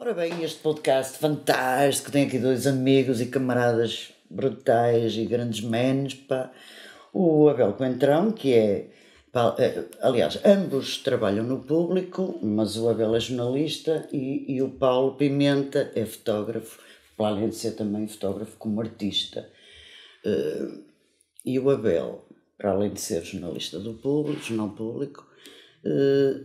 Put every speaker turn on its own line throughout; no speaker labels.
Ora bem, este podcast fantástico, tem aqui dois amigos e camaradas brutais e grandes manos, pá. O Abel Coentrão, que é, pá, aliás, ambos trabalham no Público, mas o Abel é jornalista e o Paulo Pimenta é fotógrafo, para além de ser também fotógrafo como artista. E o Abel, para além de ser jornalista do Público, Jornal Público,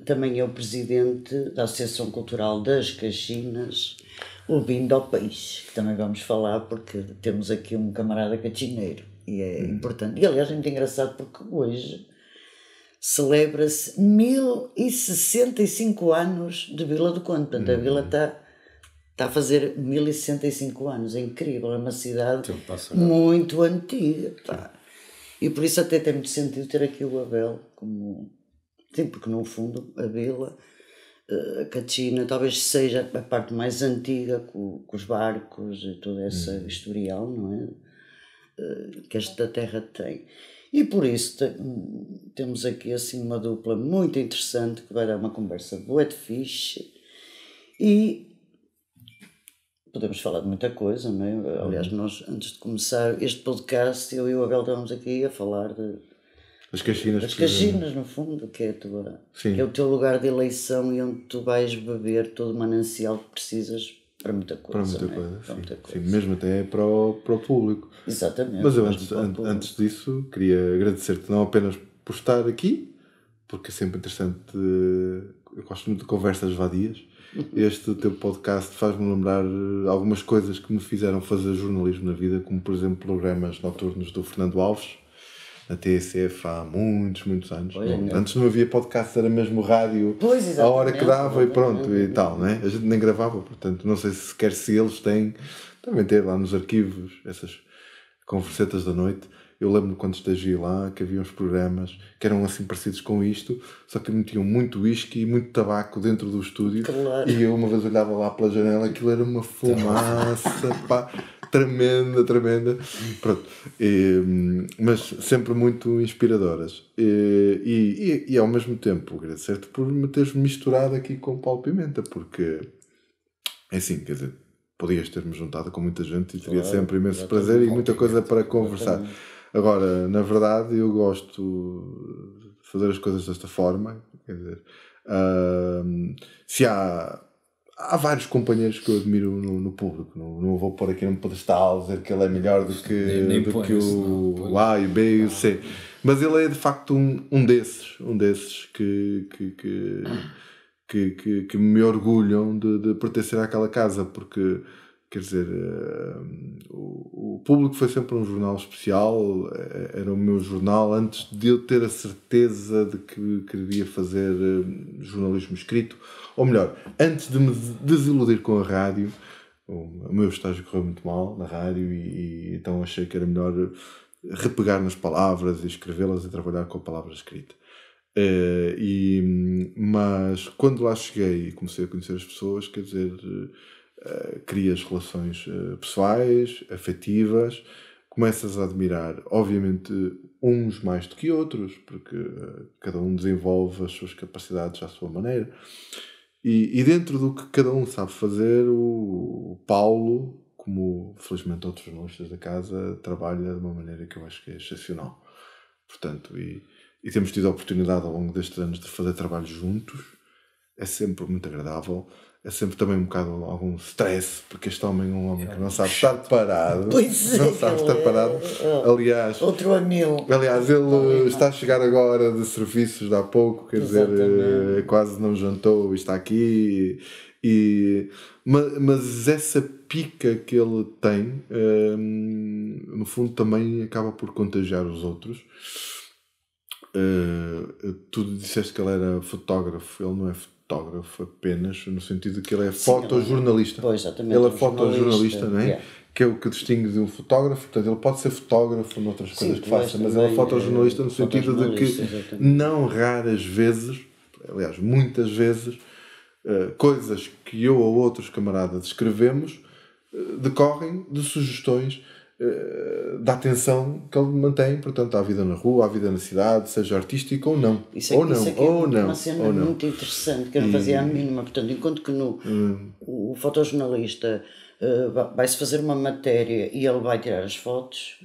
também é o presidente da Associação Cultural das Caxinas, o Vindo ao Peixe, que também vamos falar porque temos aqui um camarada caxineiro e é importante. E aliás é muito engraçado porque hoje celebra-se 1065 anos de Vila do Conde. Portanto, a vila está a fazer 1065 anos, é incrível, é uma cidade muito antiga. Pá. E por isso até tem muito sentido ter aqui o Abel como... Sim, porque no fundo a vila, a Caxina, talvez seja a parte mais antiga com os barcos e toda essa historial, não é? Que esta terra tem. E por isso temos aqui assim uma dupla muito interessante que vai dar uma conversa boa de fixe e podemos falar de muita coisa, não é? Aliás, nós antes de começar este podcast, eu e o Abel estávamos aqui a falar de
as Caxinas.
As Caxinas, no fundo, que é, que é o teu lugar de eleição e onde tu vais beber todo o manancial que precisas para muita coisa.
Para muita coisa. Sim, mesmo até para o público.
Exatamente.
Mas eu antes disso queria agradecer-te não apenas por estar aqui, porque é sempre interessante, eu gosto muito de conversas vadias. Este teu podcast faz-me lembrar algumas coisas que me fizeram fazer jornalismo na vida, como por exemplo programas noturnos do Fernando Alves, na TSF há muitos anos. Antes não havia podcast, era mesmo rádio, a hora que dava e pronto, e tal, não é? A gente nem gravava, portanto, não sei se eles têm, também ter lá nos arquivos essas conversetas da noite. Eu lembro-me quando estagiei lá que havia uns programas que eram assim parecidos com isto, só que metiam muito whisky e muito tabaco dentro do estúdio. Claro. E eu uma vez olhava lá pela janela, aquilo era uma fumaça, pá, tremenda. Pronto. Mas sempre muito inspiradoras. E ao mesmo tempo agradecer-te por me teres misturado aqui com o Paulo Pimenta, porque é assim, quer dizer, podias ter-me juntado com muita gente e teria sempre imenso prazer e muita coisa para conversar. Agora, na verdade, eu gosto de fazer as coisas desta forma. Quer dizer, se há vários companheiros que eu admiro no Público. Não vou pôr aqui num pedestal dizer que ele é melhor do que o A, e o B e o C. Mas ele é de facto um desses que me orgulham de pertencer àquela casa, porque, quer dizer, o Público foi sempre um jornal especial, era o meu jornal antes de eu ter a certeza de que queria fazer jornalismo escrito, ou melhor, antes de me desiludir com a rádio. O meu estágio correu muito mal na rádio e então achei que era melhor repegar nas palavras e escrevê-las e trabalhar com a palavra escrita. Mas quando lá cheguei e comecei a conhecer as pessoas, quer dizer, crias relações pessoais, afetivas, começas a admirar, obviamente, uns mais do que outros, porque cada um desenvolve as suas capacidades à sua maneira. E dentro do que cada um sabe fazer, o Paulo, como felizmente outros jornalistas da casa, trabalha de uma maneira que eu acho que é excepcional. Portanto, e temos tido a oportunidade ao longo destes anos de fazer trabalhos juntos. É sempre muito agradável. É sempre também um bocado algum stress, porque este homem é um homem que não sabe estar parado.
Pois
não sabe estar parado. Aliás,
outro anil.
Aliás, ele está a chegar agora de serviços de há pouco, quer dizer, quase não jantou e está aqui. Mas essa pica que ele tem, no fundo, também acaba por contagiar os outros. Tu disseste que ele era fotógrafo. Ele não é fotógrafo apenas, no sentido de que ele é fotojornalista. Ele é fotojornalista, não é? Yeah. Que é o que distingue de um fotógrafo. Portanto, ele pode ser fotógrafo noutras coisas que faça, mas ele é fotojornalista no sentido de que não raras vezes, aliás, muitas vezes, coisas que eu ou outros camaradas escrevemos decorrem de sugestões da atenção que ele mantém, portanto, à vida na rua, à vida na cidade, seja artística ou não.
Isso é uma cena muito interessante, que eu não fazia a mínima. Portanto, enquanto que o fotojornalista vai-se fazer uma matéria e ele vai tirar as fotos,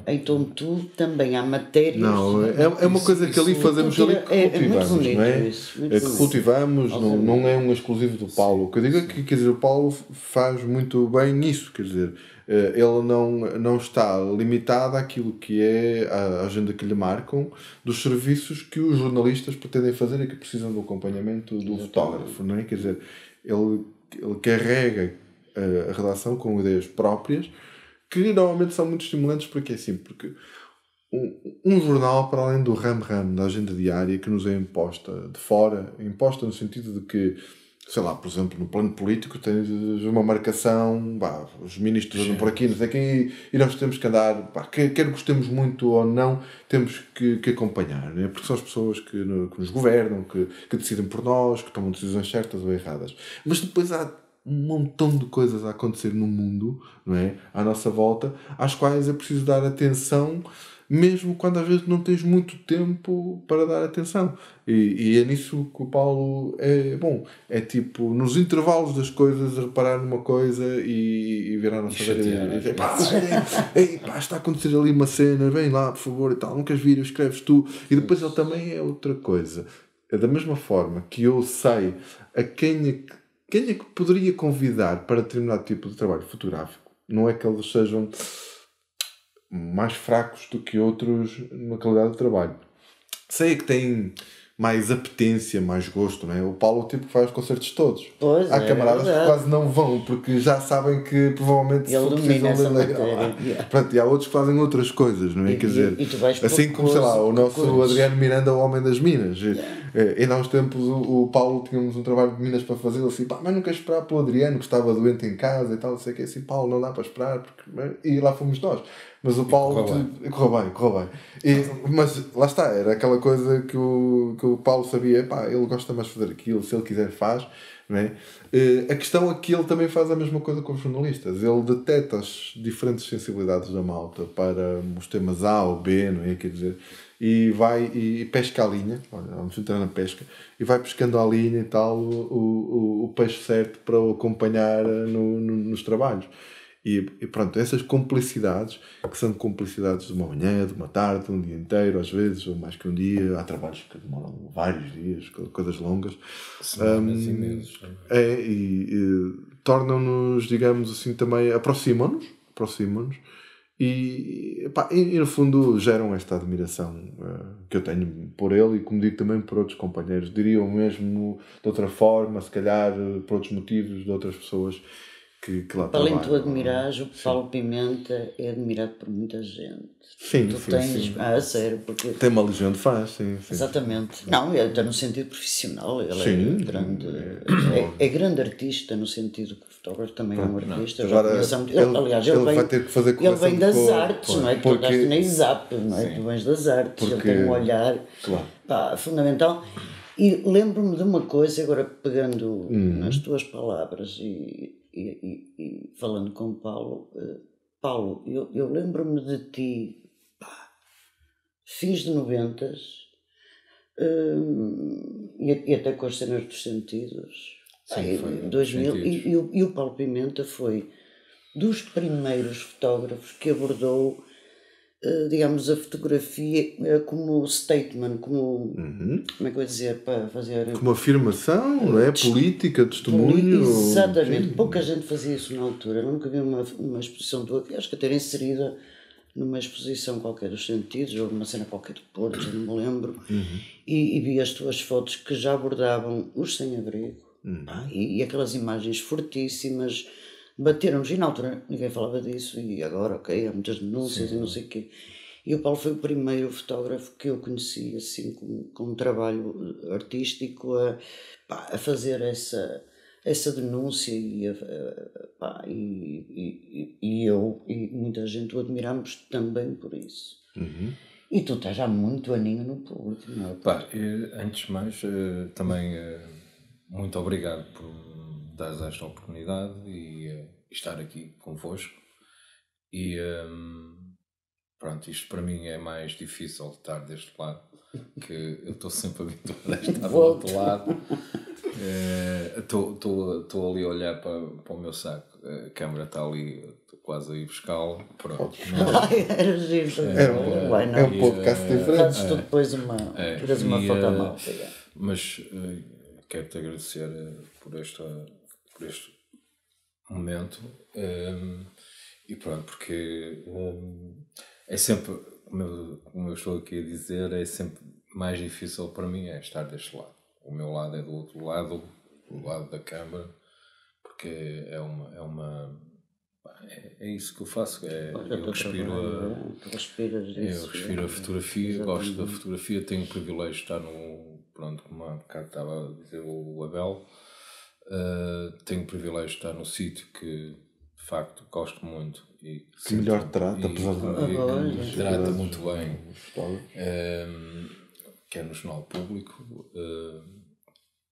então tu também há matérias...
Não, é uma coisa que ali fazemos ali que cultivamos,
muito
não é?
isso,
É que cultivamos, não é um exclusivo do Paulo. O que eu digo é que, quer dizer, o Paulo faz muito bem nisso, quer dizer, ele não está limitado àquilo que é a agenda que lhe marcam dos serviços que os jornalistas pretendem fazer e que precisam do acompanhamento do fotógrafo, não é? Quer dizer, ele carrega a redação com ideias próprias que normalmente são muito estimulantes porque um jornal, para além do ram-ram da agenda diária que nos é imposta de fora, imposta no sentido de que, sei lá, por exemplo, no plano político tens uma marcação, os ministros andam por aqui, não sei quem, e nós temos que andar, quer gostemos muito ou não, temos que acompanhar, né? Porque são as pessoas que nos governam, que decidem por nós, que tomam decisões certas ou erradas. Mas depois há um montão de coisas a acontecer no mundo, não é? À nossa volta, às quais é preciso dar atenção, mesmo quando às vezes não tens muito tempo para dar atenção. E é nisso que o Paulo é bom. É tipo, nos intervalos das coisas, reparar numa coisa e ver a nossa vida e dizer, está a acontecer ali uma cena, vem lá, por favor, e tal, não queres vir, escreves tu. E depois ele também é outra coisa. É da mesma forma que eu sei a quem é que poderia convidar para determinado tipo de trabalho fotográfico. Não é que eles sejam mais fracos do que outros na qualidade de trabalho. Sei que têm mais apetência, mais gosto, não é? O Paulo é o tipo que faz os concertos todos.
Pois
há camaradas que quase não vão, porque já sabem que provavelmente
ele domina essa matéria.
Pronto, e há outros que fazem outras coisas, não é? Quer dizer, assim como, sei lá, o nosso Adriano Miranda, o homem das minas. E há uns tempos o Paulo, tínhamos um trabalho de minas para fazer, ele assim, mas não queres esperar pelo Adriano, que estava doente em casa e tal, não sei o que, assim, Paulo, não dá para esperar, e lá fomos nós. Mas o Paulo correu bem. Mas lá está, era aquela coisa que o Paulo sabia, ele gosta mais de fazer aquilo, se ele quiser faz, não é? A questão é que ele também faz a mesma coisa com os jornalistas, ele detecta as diferentes sensibilidades da malta para os temas A ou B, não é? Quer dizer, e vai e pesca a linha, vamos entrar na pesca, e vai pescando a linha e tal, o peixe certo para o acompanhar nos trabalhos. E pronto, essas complicidades, que são complicidades de uma manhã, de uma tarde, de um dia inteiro, às vezes, ou mais que um dia, há trabalhos que demoram vários dias, coisas longas.
Semanas imensos.
Tornam-nos, digamos assim, também, aproximam-nos, e no fundo geram esta admiração que eu tenho por ele e, como digo, também por outros companheiros. Diria o mesmo de outra forma, se calhar por outros motivos, de outras pessoas que lá trabalham.
Além de tu admirares, o Paulo Pimenta é admirado por muita gente.
Sim,
tu tens, a sério, porque...
Tem uma legião de fãs, sim.
Exatamente. Não, está no sentido profissional. Ele é grande artista, no sentido que o fotógrafo também é um artista.
Agora, ele vai ter que fazer
ele vem das artes, não é? Tu andaste na ISAP, não é? Tu vens das artes, ele tem um olhar fundamental. E lembro-me de uma coisa, agora pegando nas tuas palavras e falando com o Paulo, Paulo, eu lembro-me de ti, fins de 90 e até com as cenas dos sentidos, em 2000, e o Paulo Pimenta foi dos primeiros fotógrafos que abordou, digamos, a fotografia como statement, como como é que eu ia dizer, para fazer...
Como afirmação, não é? Política, testemunho...
Exatamente, pouca gente fazia isso na altura. Eu nunca vi uma exposição tua, acho que até inserida numa exposição qualquer dos sentidos, ou numa cena qualquer de Porto, já não me lembro, e vi as tuas fotos que já abordavam os sem-abrigo, e aquelas imagens fortíssimas, bateram-nos, e na altura ninguém falava disso, e agora, há muitas denúncias e não sei o quê. E o Paulo foi o primeiro fotógrafo que eu conheci, assim, com um trabalho artístico, a fazer essa denúncia, e eu e muita gente o admiramos também por isso. E tu estás há muito aninho no público, não é?
Antes de mais, também muito obrigado por dares esta oportunidade e estar aqui convosco. E pronto, isto para mim é mais difícil de estar deste lado, que eu estou sempre habituado a estar do outro lado. Estou ali a olhar para o meu saco, a câmera está ali, estou quase a ir buscá-la. Pronto.
Era giro.
É um podcast diferente.
Fazes tu depois tiras uma foto à mão.
Mas quero-te agradecer por este momento. E pronto, porque é sempre, como eu estou aqui a dizer, é sempre mais difícil para mim é estar deste lado. O meu lado é do outro lado, do lado da câmara, porque é isso que eu faço. Eu respiro a fotografia, gosto da fotografia, tenho o privilégio de estar como há bocado estava a dizer o Abel, tenho o privilégio de estar no sítio que de facto gosto muito e
que melhor trata, apesar
de trata muito bem, que é no Jornal Público.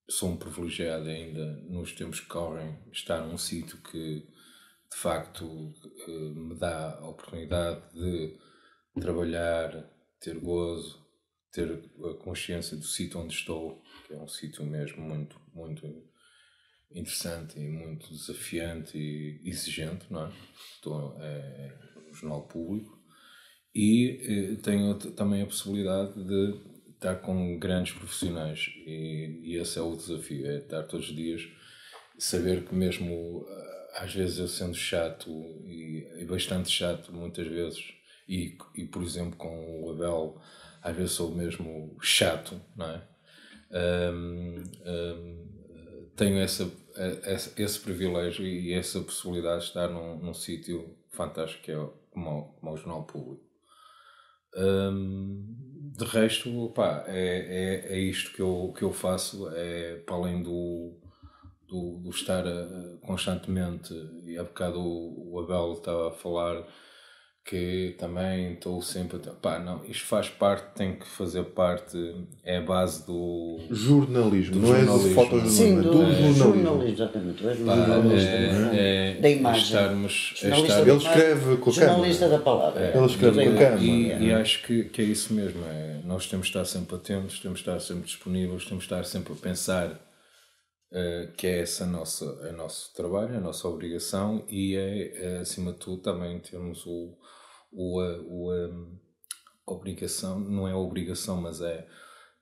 Sou um privilegiado ainda nos tempos que correm estar num sítio que de facto me dá a oportunidade de trabalhar, ter gozo, ter a consciência do sítio onde estou, que é um sítio mesmo muito, muito interessante e muito desafiante e exigente, não é? É um jornal público e tenho também a possibilidade de estar com grandes profissionais e esse é o desafio, é estar todos os dias, saber que mesmo às vezes eu sendo chato e bastante chato muitas vezes e por exemplo com o Abel às vezes sou mesmo chato, não é? Tenho esse privilégio e essa possibilidade de estar num sítio fantástico que é como o Jornal Público. De resto, é isto que eu faço, é para além do estar constantemente, e há bocado o Abel estava a falar que também estou sempre não, isto faz parte, tem que fazer parte, é a base do
jornalismo, não é do fotojornalismo.
Sim, do jornalismo, exatamente, tu és um jornalista da imagem.
Ele escreve com a câmera.
Jornalista da palavra.
Ele escreve com a câmera.
E acho que é isso mesmo, nós temos de estar sempre atentos, temos de estar sempre disponíveis, temos de estar sempre a pensar que é esse o nosso trabalho, a nossa obrigação e acima de tudo também temos a obrigação, não é a obrigação, mas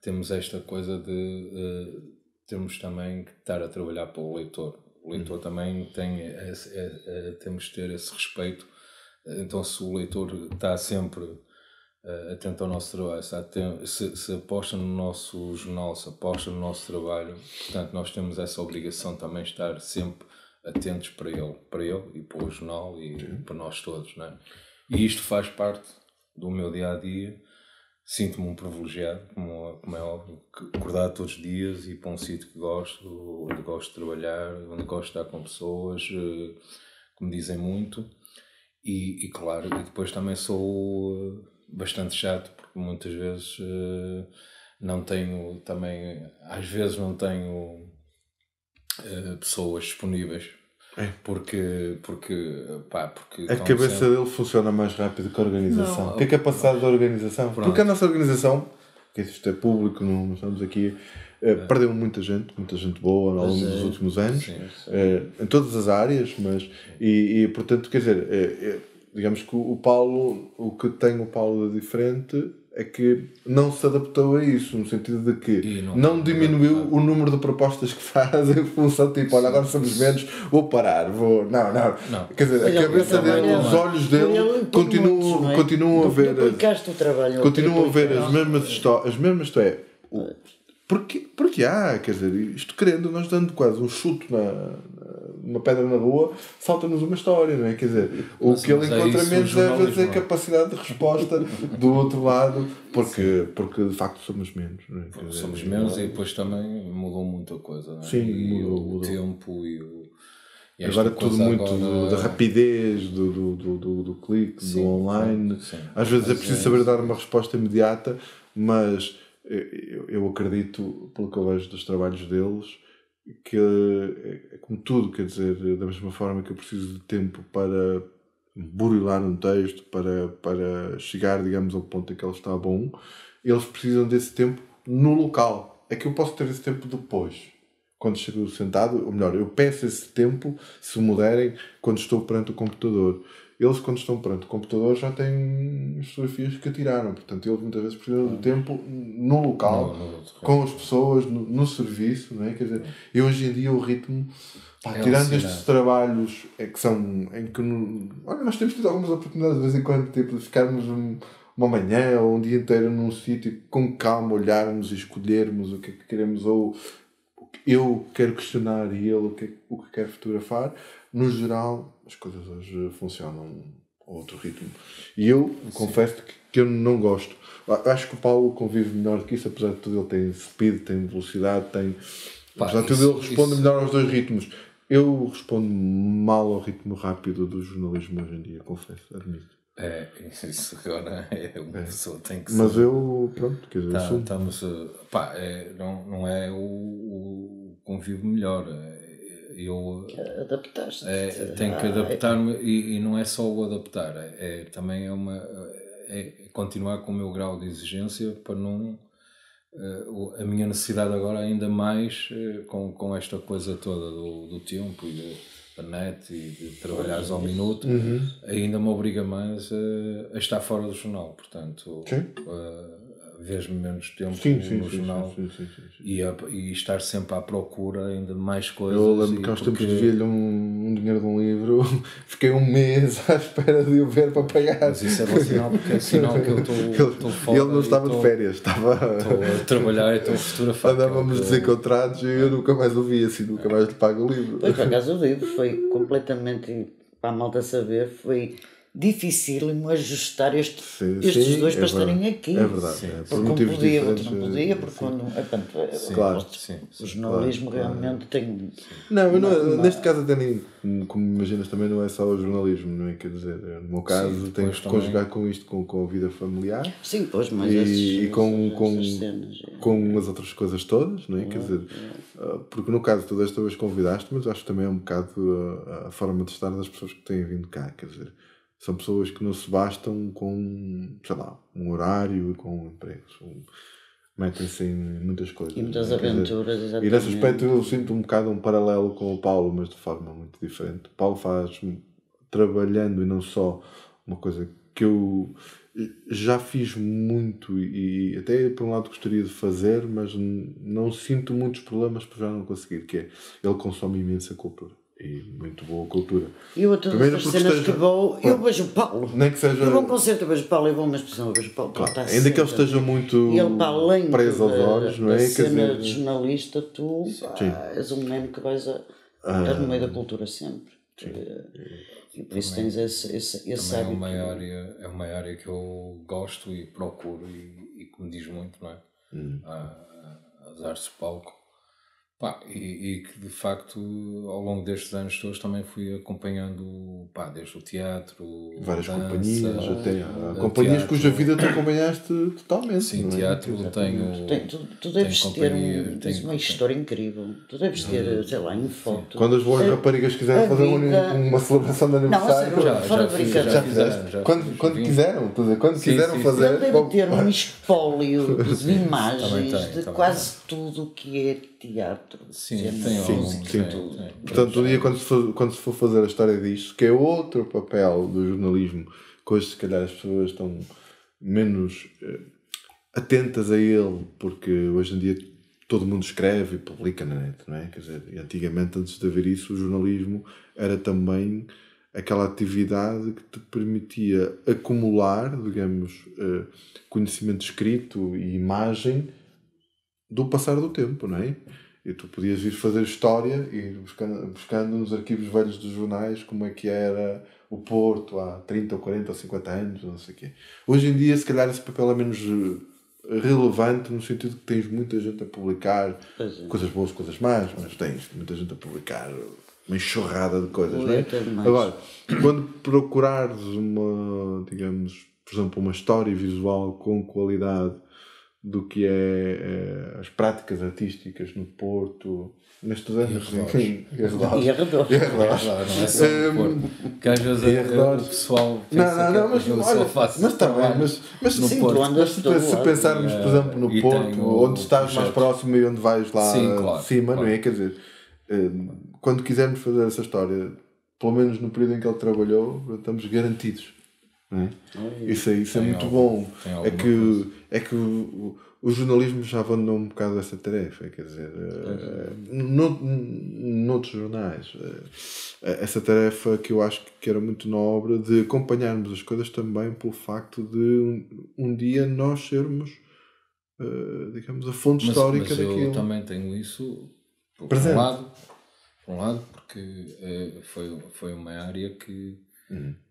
temos esta coisa de temos também que estar a trabalhar para o leitor. O leitor também temos de ter esse respeito. Então se o leitor está sempre atento ao nosso trabalho, se aposta no nosso jornal, se aposta no nosso trabalho, portanto nós temos essa obrigação também de estar sempre atentos para ele e para o jornal e para nós todos, não é? E isto faz parte do meu dia-a-dia. Sinto-me um privilegiado, como é óbvio, acordar todos os dias e ir para um sítio que gosto, onde gosto de trabalhar, onde gosto de estar com pessoas que me dizem muito e claro, e depois também sou bastante chato porque muitas vezes não tenho também, às vezes não tenho pessoas disponíveis. Porque
a cabeça dele funciona mais rápido que a organização. O que é capacidade da organização? Pronto. Porque a nossa organização, que isto é público, não estamos aqui, perdeu muita gente boa ao longo dos últimos anos, em todas as áreas, mas e portanto, quer dizer, digamos que o que tem o Paulo de diferente é que não se adaptou a isso, no sentido de que não diminuiu o número de propostas que faz em função de tipo, olha, agora somos menos, vou parar, não. Quer dizer, a cabeça dele, os olhos dele continuam a ver as mesmas histórias, isto é, porque quer dizer, isto querendo, nós dando quase um chute numa pedra na rua, salta-nos uma história, não é? Quer dizer, o que ele encontra menos é às vezes a capacidade de resposta do outro lado, porque de facto somos menos, não é? Quer dizer,
somos menos e depois também mudou muita coisa, não é?
Sim,
mudou o tempo e
agora tudo muito da rapidez do clique, do online.
Sim.
Às vezes é preciso saber dar uma resposta imediata, mas eu acredito, pelo que eu vejo dos trabalhos deles, que é como tudo, quer dizer, da mesma forma que eu preciso de tempo para burilar um texto, para chegar, digamos, ao ponto em que ele está bom, eles precisam desse tempo no local. É que eu posso ter esse tempo depois, quando chego sentado, ou melhor, eu peço esse tempo, se me derem, quando estou perante o computador. Eles, quando estão perante o computador, já têm as fotografias que atiraram. Portanto, eles muitas vezes precisam do tempo no local, com as pessoas, no serviço. Não é? Quer dizer, e hoje em dia o ritmo, tirando estes trabalhos que são em que olha, nós temos tido algumas oportunidades de vez em quando, tipo, de ficarmos uma manhã ou um dia inteiro num sítio com calma, olharmos e escolhermos o que é que queremos, ou eu quero questionar e ele o que quer fotografar. No geral, as coisas hoje funcionam a outro ritmo. E eu confesso que eu não gosto. Acho que o Paulo convive melhor que isso, apesar de tudo. Ele tem speed, tem velocidade, apesar de tudo, ele responde melhor aos dois ritmos. Eu respondo mal ao ritmo rápido do jornalismo hoje em dia, confesso, admito.
Isso agora uma pessoa tem que
mas eu, pronto, quer dizer,
não é o convívio melhor. Eu
adaptar-se.
Tenho que adaptar-me e não é só o adaptar, também é continuar com o meu grau de exigência para não a minha necessidade agora ainda mais com esta coisa toda do tempo e da net e de trabalhares ao minuto, ainda me obriga mais a estar fora do jornal, portanto vejo-me menos tempo no jornal e estar sempre à procura ainda de mais coisas.
Eu lembro que aos tempos devia-lhe um dinheiro de um livro, fiquei um mês à espera de o ver para pagar.
Mas isso é bom sinal, porque é sinal que eu estou fora.
Ele não estava de férias, estava
a trabalhar e estou a fotografar.
Andávamos desencontrados e eu nunca mais o vi, assim, nunca mais lhe pago o livro.
Pois, por acaso o livro foi completamente, para a malta saber, foi dificílimo ajustar estes dois para estarem aqui.
É verdade.
Porque um podia, outro não podia, porque quando. O jornalismo realmente tem.
Não, neste caso até nem, como imaginas, também não é só o jornalismo, não é? Quer dizer, no meu caso tenho que conjugar com isto, com a vida familiar.
Sim, pois, mas
e com as outras coisas todas, não é? Quer dizer, porque no caso tu desta vez convidaste, mas acho que também é um bocado a forma de estar das pessoas que têm vindo cá, quer dizer. São pessoas que não se bastam com, sei lá, um horário e com empregos. Metem-se em muitas coisas.
E muitas aventuras, exatamente.
E nesse aspecto eu sinto um bocado um paralelo com o Paulo, mas de forma muito diferente. O Paulo faz, trabalhando e não só, uma coisa que eu já fiz muito e até por um lado gostaria de fazer, mas não sinto muitos problemas por já não conseguir, que é, ele consome imensa cultura. E muito boa cultura.
E outra das cenas que vou, eu vejo o Paulo.
Nem que seja.
Eu vou a um concerto, eu vejo o Paulo, eu vou a uma exposição, eu vejo o Paulo.
Claro, ainda que ele esteja muito preso aos olhos, não é?
Da cena de jornalista, tu és um menino que vais estar no meio da cultura sempre. E por isso tens esse hábito.
É uma área que eu gosto e procuro e que me diz muito, não é? As artes de palco. E que de facto ao longo destes anos todos também fui acompanhando desde o teatro,
várias companhias, até companhias teatro, cuja vida tu acompanhaste totalmente.
Sim, teatro tenho.
Tu deves ter uma história incrível. Tu deves ter, sei lá, em foto.
Quando as boas raparigas quiserem fazer uma celebração de aniversário, quando quiseram, quando quiseram fazer.
Ele deve ter um espólio de imagens de quase tudo o que é teatro.
Sim.
Portanto, um dia quando se for fazer a história disto, que é outro papel do jornalismo, que hoje se calhar as pessoas estão menos atentas a ele, porque hoje em dia todo mundo escreve e publica na net, não é? Quer dizer, antigamente, antes de haver isso, o jornalismo era também aquela atividade que te permitia acumular, digamos, conhecimento escrito e imagem do passar do tempo, não é? E tu podias ir fazer história e ir buscando nos arquivos velhos dos jornais como é que era o Porto há 30 ou 40 ou 50 anos, não sei o quê. Hoje em dia, se calhar, esse papel é menos relevante no sentido que tens muita gente a publicar coisas boas, coisas más, mas tens muita gente a publicar uma enxurrada de coisas, não é? Agora, quando procurares uma, digamos, por exemplo, uma história visual com qualidade do que é as práticas artísticas no Porto nestes anos.
E arredores.
Não é só no Porto. Que às vezes o pessoal pensa
mas está bem, mas
no
sim,
Porto.
se pensarmos, por exemplo, no Porto, onde estás mais próximo e onde vais lá de cima, não é? Quer dizer, quando quisermos fazer essa história, pelo menos no período em que ele trabalhou, estamos garantidos. Não é? Isso é muito bom. É que o jornalismo já abandonou um bocado essa tarefa, quer dizer, noutros jornais, essa tarefa que eu acho que era muito nobre de acompanharmos as coisas também pelo facto de um dia nós sermos, digamos, a fonte histórica daquilo.
Mas eu também tenho isso por um lado, porque foi uma área que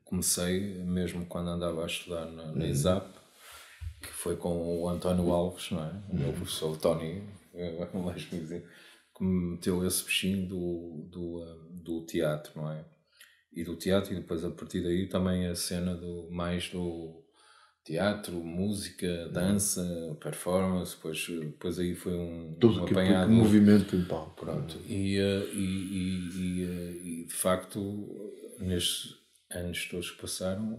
comecei mesmo quando andava a estudar na ISAP, que foi com o António Alves, não é? O meu professor Tony, que me meteu esse bichinho do teatro, não é? E do teatro, e depois a partir daí também a cena mais do teatro, música, dança, performance, depois aí foi um apanhado.
Tipo movimento em palco.
Pronto. E de facto, nestes anos todos que passaram,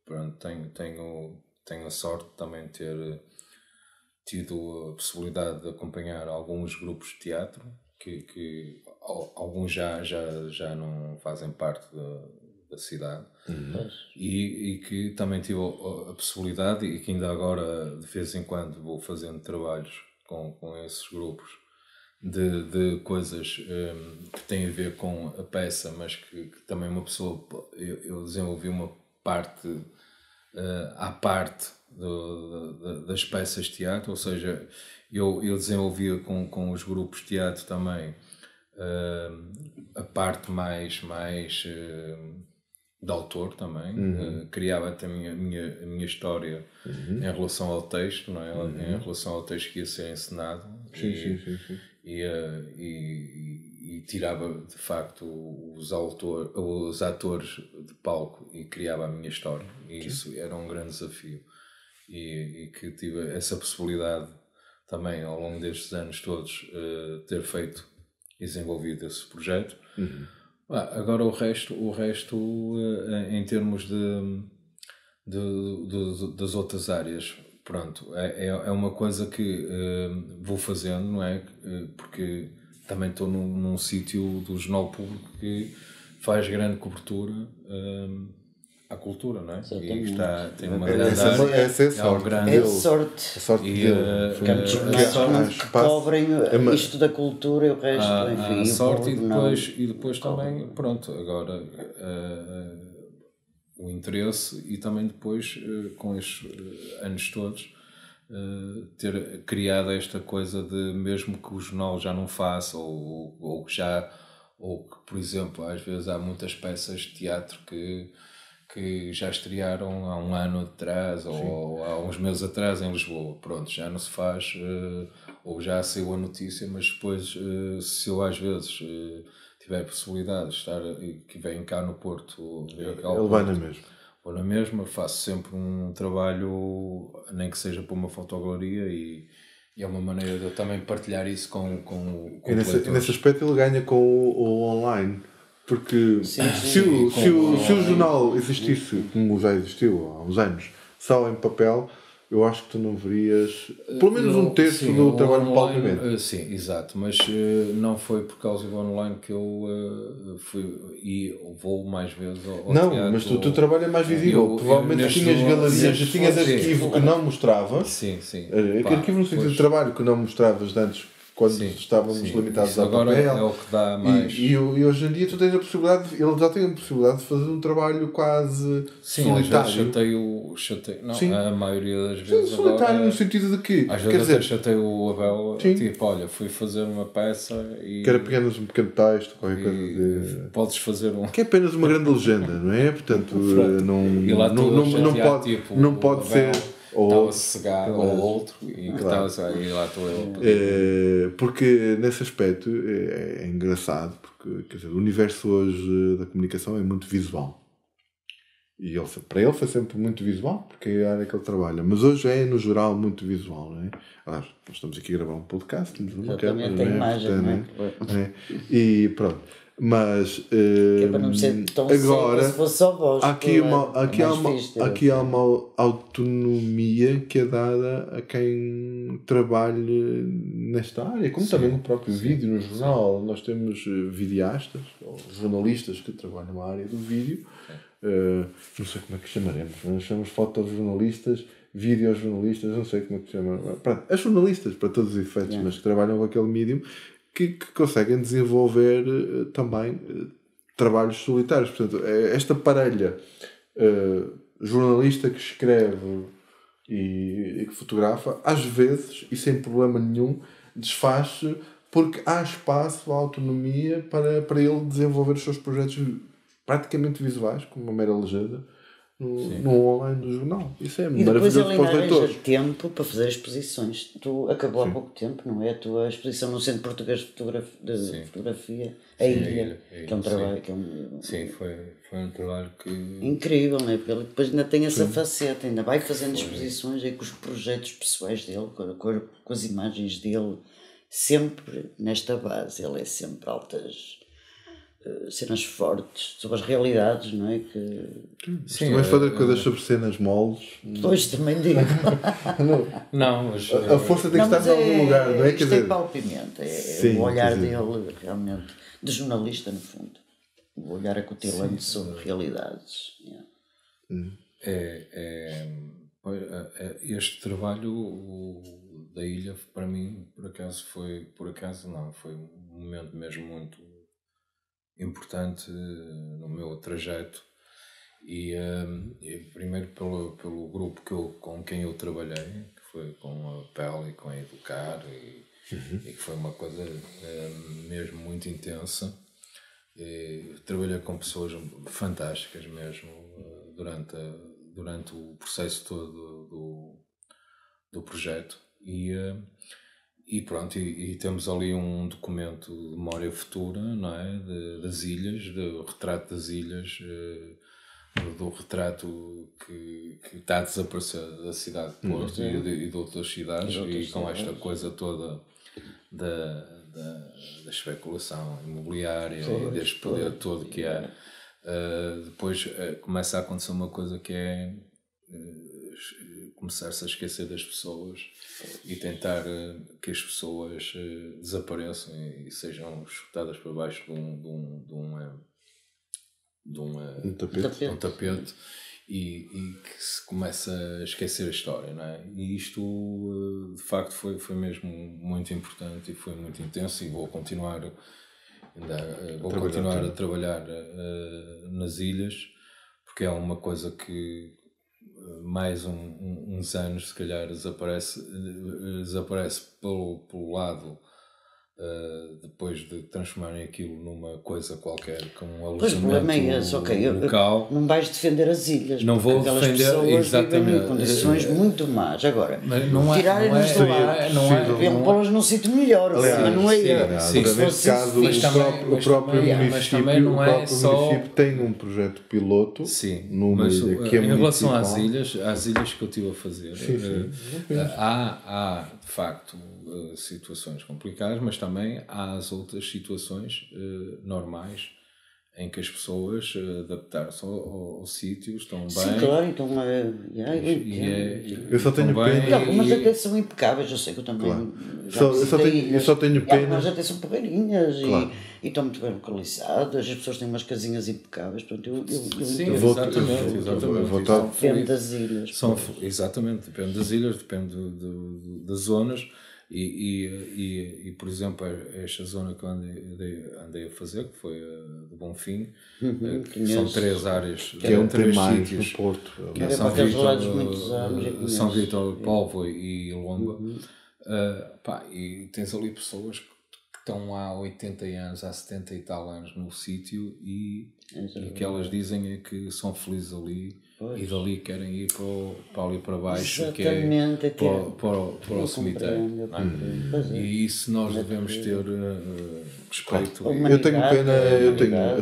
pronto, tenho a sorte de também ter tido a possibilidade de acompanhar alguns grupos de teatro que alguns já não fazem parte da cidade e que também tive a possibilidade e que ainda agora de vez em quando vou fazendo trabalhos com esses grupos de coisas que têm a ver com a peça, mas que também uma pessoa, eu desenvolvi uma parte à parte das peças de teatro, ou seja, eu desenvolvia com os grupos de teatro também a parte mais de autor também, criava também a minha história em relação ao texto, não é? Em relação ao texto que ia ser encenado.
Sim.
E tirava de facto os atores de palco e criava a minha história, e isso era um grande desafio e que tive essa possibilidade também ao longo destes anos todos ter feito e desenvolvido esse projeto. Agora o resto em termos das outras áreas, pronto, é uma coisa que vou fazendo, não é? Porque também estou num sítio do Jornal Público que faz grande cobertura à cultura, não é? E tem uma grande área.
Essa é sorte.
A sorte de jornais que cobrem isto da cultura e o resto, enfim.
A sorte e depois também, pronto, agora o interesse e também depois com estes anos todos ter criado esta coisa de mesmo que o jornal já não faça ou que, por exemplo, às vezes há muitas peças de teatro que já estrearam há um ano atrás ou há uns meses atrás em Lisboa, pronto, já não se faz ou já saiu a notícia, mas depois se eu às vezes tiver a possibilidade de estar que vem cá no Porto,
ele vai na mesma.
Ou na mesma, faço sempre um trabalho, nem que seja para uma fotogaleria, e é uma maneira de eu também partilhar isso com
e nesse aspecto ele ganha com o online, porque se o jornal existisse como já existiu há uns anos, só em papel, eu acho que tu não verias pelo menos um terço do trabalho de palpamento.
Sim, exato, mas não foi por causa do online que eu fui e vou mais vezes ao
não,
teatro.
mas tu trabalhas mais visível. Provavelmente tinhas galerias, tinhas arquivo que não mostravas.
Sim.
Arquivo no sentido de trabalho que não mostravas antes, quando estávamos limitados ao papel.
Agora é o que dá mais.
E hoje em dia tu tens a possibilidade, ele já tem a possibilidade de fazer um trabalho quase solitário.
Não, a maioria das vezes.
Solitário
agora,
no sentido de que.
Às vezes até chatei o Abel, tipo, olha, fui fazer uma peça e.
Quer apenas um pequeno texto, qualquer coisa de.
Podes fazer um.
Que é apenas uma grande legenda, não é? Portanto, não pode ser.
Estava cegado ou outro e que estava aí lá estou eu.
Porque nesse aspecto é engraçado, porque quer dizer, o universo hoje da comunicação é muito visual E para ele foi sempre muito visual, porque é a área que ele trabalha. Mas hoje é, no geral, muito visual, não é? Nós estamos aqui a gravar um podcast, temos uma câmera,
tem imagem, não é?
E pronto. Mas
que é para não ser tão
agora,
se fosse só voz,
aqui há uma autonomia que é dada a quem trabalha nesta área, como também no próprio vídeo, no jornal. Nós temos videastas, ou jornalistas que trabalham na área do vídeo. Não sei como é que chamaremos, nós chamamos fotojornalistas, videojornalistas, não sei como é que chamam. As jornalistas, para todos os efeitos, mas que trabalham com aquele medium, que conseguem desenvolver também trabalhos solitários. Portanto, esta parelha jornalista que escreve e que fotografa, às vezes, e sem problema nenhum, desfaz-se porque há espaço, há autonomia para ele desenvolver os seus projetos praticamente visuais, como uma mera legenda, no online do jornal. Isso é maravilhoso para os leitores. E depois ele
arranja tempo para fazer exposições. Acabou há pouco tempo, não é? A tua exposição no Centro Português de Fotografia, a Ilha, que é um trabalho...
Sim, foi um trabalho que...
Incrível, não é? Porque ele depois ainda tem essa faceta, ainda vai fazendo exposições aí com os projetos pessoais dele, com as imagens dele, sempre nesta base. Ele é sempre altas... cenas fortes sobre as realidades, não é?
Sim, também fazer coisas sobre cenas moldes.
Pois, também digo.
Não, mas
a força tem que estar em algum lugar, não é?
Isto é pau-pimenta, o olhar dele realmente de jornalista, no fundo, o olhar acutilante sobre realidades.
Este trabalho da Ilha, para mim, foi um momento mesmo muito importante no meu trajeto e primeiro pelo grupo com quem eu trabalhei, que foi com a PEL e com a Educar e que foi uma coisa mesmo muito intensa. Trabalhei com pessoas fantásticas mesmo durante o processo todo do projeto e pronto, e temos ali um documento de memória futura, não é? Das ilhas, do retrato das ilhas, do retrato que está a desaparecer da cidade de Porto e de outras cidades, e com esta coisa toda da especulação imobiliária e deste poder todo que é. Depois começa a acontecer uma coisa que é começar-se a esquecer das pessoas e tentar que as pessoas desapareçam e sejam chutadas para baixo de um tapete e que se começa a esquecer a história, não é? E isto de facto foi mesmo muito importante e foi muito intenso, e vou continuar a trabalhar nas ilhas, porque é uma coisa que mais uns anos se calhar desaparece pelo lado depois de transformarem aquilo numa coisa qualquer, com um alojamento local.
Não vais defender as ilhas,
não vou defender,
exatamente, em condições muito más. Agora, tirarem-nos de lá, deviam pô-las num sítio melhor, mas não é
neste caso o próprio município tem um projeto piloto numa ilha que é
em relação às ilhas que eu estive a fazer, há de facto situações complicadas, mas também há as outras situações normais em que as pessoas adaptaram-se ao sítio, estão bem.
Sim, claro, então
eu só tenho pena.
Algumas até são impecáveis, eu sei que eu também.
Claro. Eu só tenho pena.
Algumas até são porreirinhas e estão muito bem localizadas, as pessoas têm umas casinhas impecáveis, portanto depende das ilhas.
Exatamente, depende das ilhas, depende das zonas. E por exemplo, esta zona que eu andei a fazer, que foi de Bonfim, que são 3 áreas,
que é um
3
mais
sítios,
no Porto,
que é São Vítor, Póvoa e Lomba. E tens ali pessoas que estão há 80 anos, há 70 e tal anos no sítio e o que elas dizem é que são felizes ali. Pois. E dali querem ir para ali para baixo,
exatamente,
que é para o cemitério. Não é? E isso nós devemos ter respeito.
Eu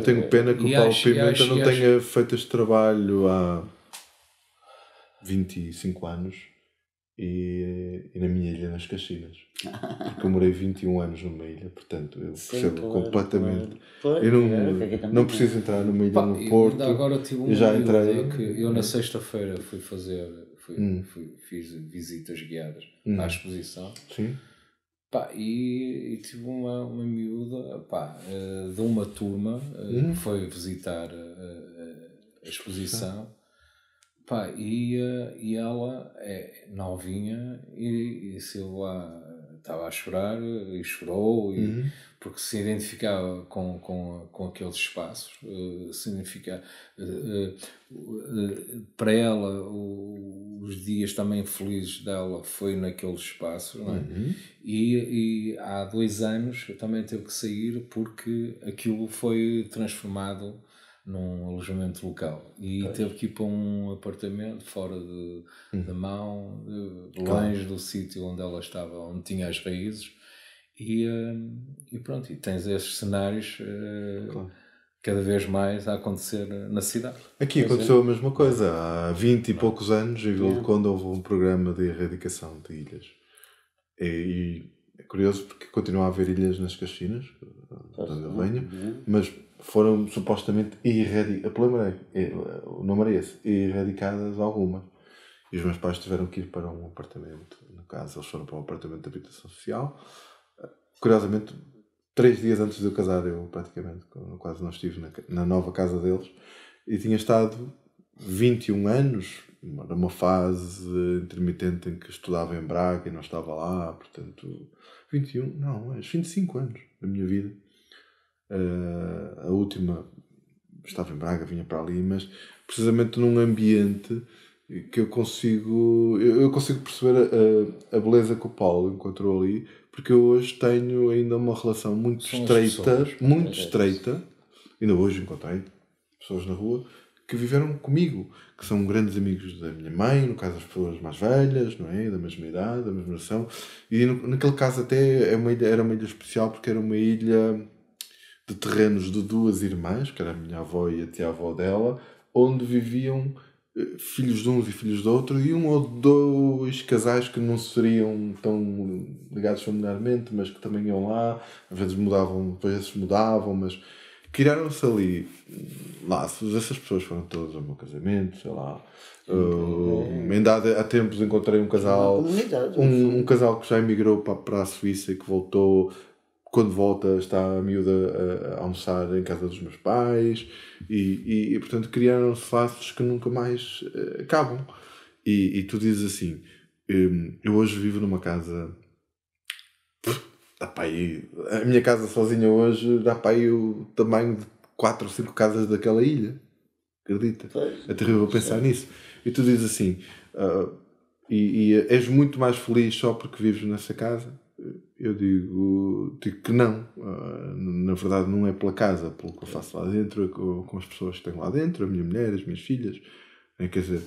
tenho pena que o Paulo Pimenta não tenha feito este trabalho há 25 anos e na minha ilha, nas Caxinas. Porque eu morei 21 anos numa ilha, portanto eu percebo completamente. Claro. Eu não preciso entrar numa ilha no Porto.
Ainda agora tive uma já entrei. Que eu na sexta-feira fiz visitas guiadas à exposição.
Sim.
E tive uma miúda de uma turma que foi visitar a exposição. E ela é novinha e estava a chorar e chorou porque se identificava com aqueles espaços, para ela os dias também felizes dela foi naqueles espaços, não é? E há 2 anos também teve que sair porque aquilo foi transformado num alojamento local e teve que ir para um apartamento fora da mão, longe do sítio onde ela estava, onde tinha as raízes e pronto, e tens esses cenários cada vez mais a acontecer na cidade.
Aqui aconteceu a mesma coisa, há 20 e poucos anos, em Vila do Conde houve um programa de erradicação de ilhas e é curioso porque continua a haver ilhas nas Caxinas, onde eu venho, mas foram supostamente erradicadas. O problema o nome era esse, erradicadas algumas. E os meus pais tiveram que ir para um apartamento. No caso, eles foram para um apartamento de habitação social. Curiosamente, 3 dias antes de eu casar, eu praticamente quase não estive na nova casa deles. E tinha estado 21 anos, numa fase intermitente em que estudava em Braga e não estava lá. Portanto, 25 anos da minha vida. A última estava em Braga, vinha para ali, mas precisamente num ambiente que eu consigo perceber a beleza que o Paulo encontrou ali, porque eu hoje tenho ainda uma relação muito estreita, ainda hoje encontrei pessoas na rua que viveram comigo, que são grandes amigos da minha mãe, no caso as pessoas mais velhas, não é? Da mesma idade, da mesma geração, e naquele caso até era uma ilha especial porque era uma ilha de terrenos de 2 irmãs, que era a minha avó e a tia-avó dela, onde viviam filhos de uns e filhos de outro, e 1 ou 2 casais que não seriam tão ligados familiarmente, mas que também iam lá, às vezes mudavam, mas criaram-se ali laços. Essas pessoas foram todas ao meu casamento, sei lá. Ainda há tempos encontrei um casal, um casal que já emigrou para a Suíça e que voltou. Quando volta está a miúda a almoçar em casa dos meus pais e portanto criaram-se laços que nunca mais acabam. E tu dizes assim, eu hoje vivo numa casa, a minha casa sozinha hoje dá para aí o tamanho de 4 ou 5 casas daquela ilha. Acredita? É terrível pensar nisso. E tu dizes assim, és muito mais feliz só porque vives nessa casa? Eu digo que não. Na verdade não é pela casa, pelo que eu faço lá dentro, com as pessoas que tenho lá dentro, a minha mulher, as minhas filhas. Quer dizer,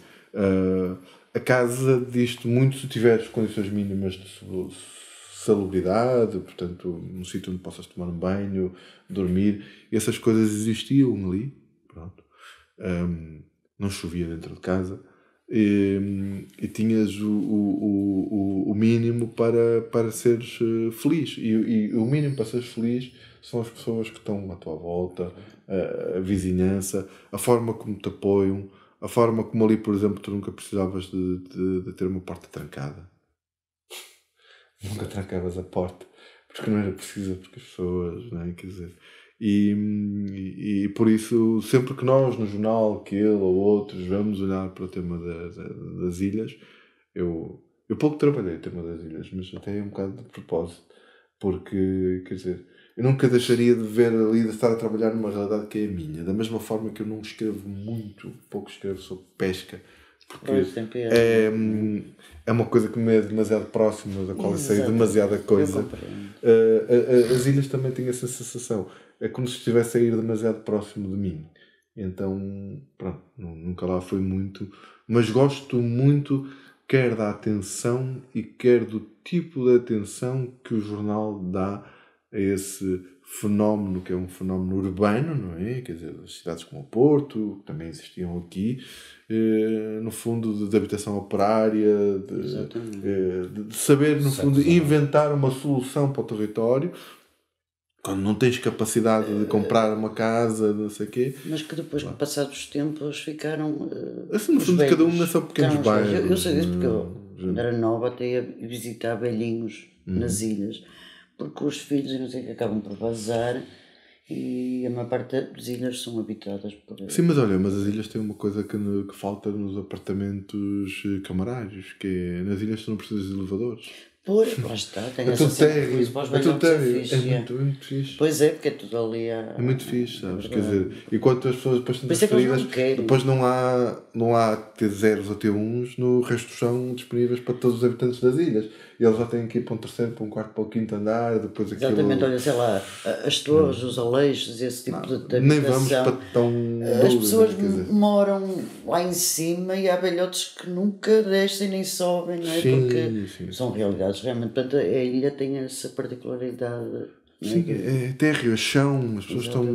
a casa diz-te muito se tiveres condições mínimas de salubridade, portanto, um sítio onde possas tomar um banho, dormir. Essas coisas existiam ali. Pronto. Não chovia dentro de casa. E tinhas o mínimo para seres feliz e o mínimo para seres feliz são as pessoas que estão à tua volta, a vizinhança, a forma como te apoiam, a forma como ali, por exemplo, tu nunca precisavas de ter uma porta trancada. Nunca trancavas a porta porque não era preciso, porque as pessoas, não é? Quer dizer, e por isso, sempre que nós no jornal, que ele ou outros, vamos olhar para o tema das ilhas, eu pouco trabalhei o tema das ilhas, mas até é um bocado de propósito, porque, quer dizer, eu nunca deixaria de ver ali, de estar a trabalhar numa realidade que é a minha, da mesma forma que eu não escrevo pouco escrevo sobre pesca, Porque é uma coisa que me é demasiado próxima, da qual eu sei demasiada coisa. As ilhas também têm essa sensação. É como se estivesse a ir demasiado próximo de mim. Então, pronto, nunca lá fui muito. Mas gosto muito, quer da atenção e quer do tipo de atenção que o jornal dá a esse fenómeno, que é um fenómeno urbano, não é? Quer dizer, as cidades como o Porto, que também existiam aqui, no fundo, de habitação operária, de saber, no fundo, inventar uma solução para o território, quando não tens capacidade de comprar uma casa, não sei o quê.
Mas que depois, com o passar dos tempos, ficaram...
assim, no fundo, cada um são pequenos bairros.
Eu sei disso porque eu, quando era nova, até ia visitar velhinhos nas ilhas, porque os filhos, eu não sei, que acabam por vazar, e a maior parte das ilhas são habitadas por...
Sim, mas olha, mas as ilhas têm uma coisa que falta nos apartamentos camarários, que é, nas ilhas tu não precisas de elevadores.
Pois, lá está, tem
essa térreo, é muito fixe.
Pois é, porque é tudo ali
é muito fixe, sabes? Quer dizer, enquanto as pessoas depois são transferidas, depois não há T0s ou T1s no resto do chão disponíveis para todos os habitantes das ilhas. E eles já têm que ir para um terceiro, para um quarto, para o quinto andar, depois aquilo...
Exatamente, olha, sei lá, as torres, os aleixos, esse tipo de habitação.
Nem vamos para tão...
As pessoas moram lá em cima e há velhotes que nunca descem nem sobem, não é? Porque são realidades realmente. Portanto, a ilha tem essa particularidade.
Sim, é térreo, é chão, as pessoas estão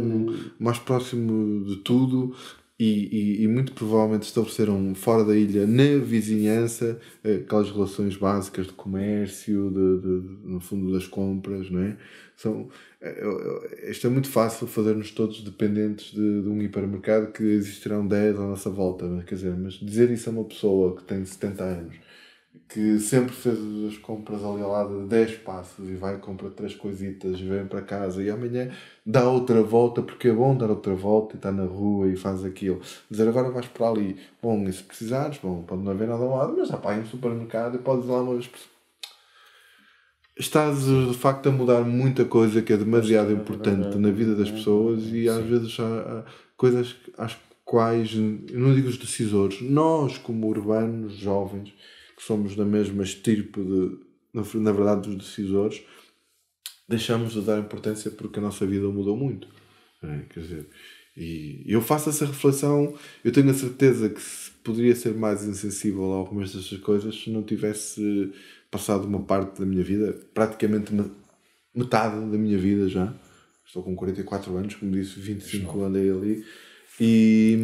mais próximo de tudo. E muito provavelmente estabeleceram fora da ilha, na vizinhança, aquelas relações básicas de comércio, no fundo das compras, não é? Isto é muito fácil fazer-nos todos dependentes de um hipermercado que existirão 10 à nossa volta, não é? Quer dizer, mas dizer isso a uma pessoa que tem 70 anos, que sempre fez as compras ali ao lado de 10 passos e vai e compra 3 coisitas e vem para casa e amanhã dá outra volta, porque é bom dar outra volta e está na rua e faz aquilo. Dizer agora vais para ali, bom, e se precisares, bom, pode não haver nada ao lado, mas já para ir no supermercado e podes ir lá uma vez por... Estás de facto a mudar muita coisa que é demasiado importante na vida das pessoas e às vezes há coisas às quais, eu não digo os decisores, nós como urbanos, jovens, que somos da mesma estirpe na verdade dos decisores, deixamos de dar importância porque a nossa vida mudou muito. Quer dizer, e eu faço essa reflexão, eu tenho a certeza que poderia ser mais insensível a algumas destas coisas se não tivesse passado uma parte da minha vida, praticamente metade da minha vida já. Estou com 44 anos, como disse, 25 andei ali, e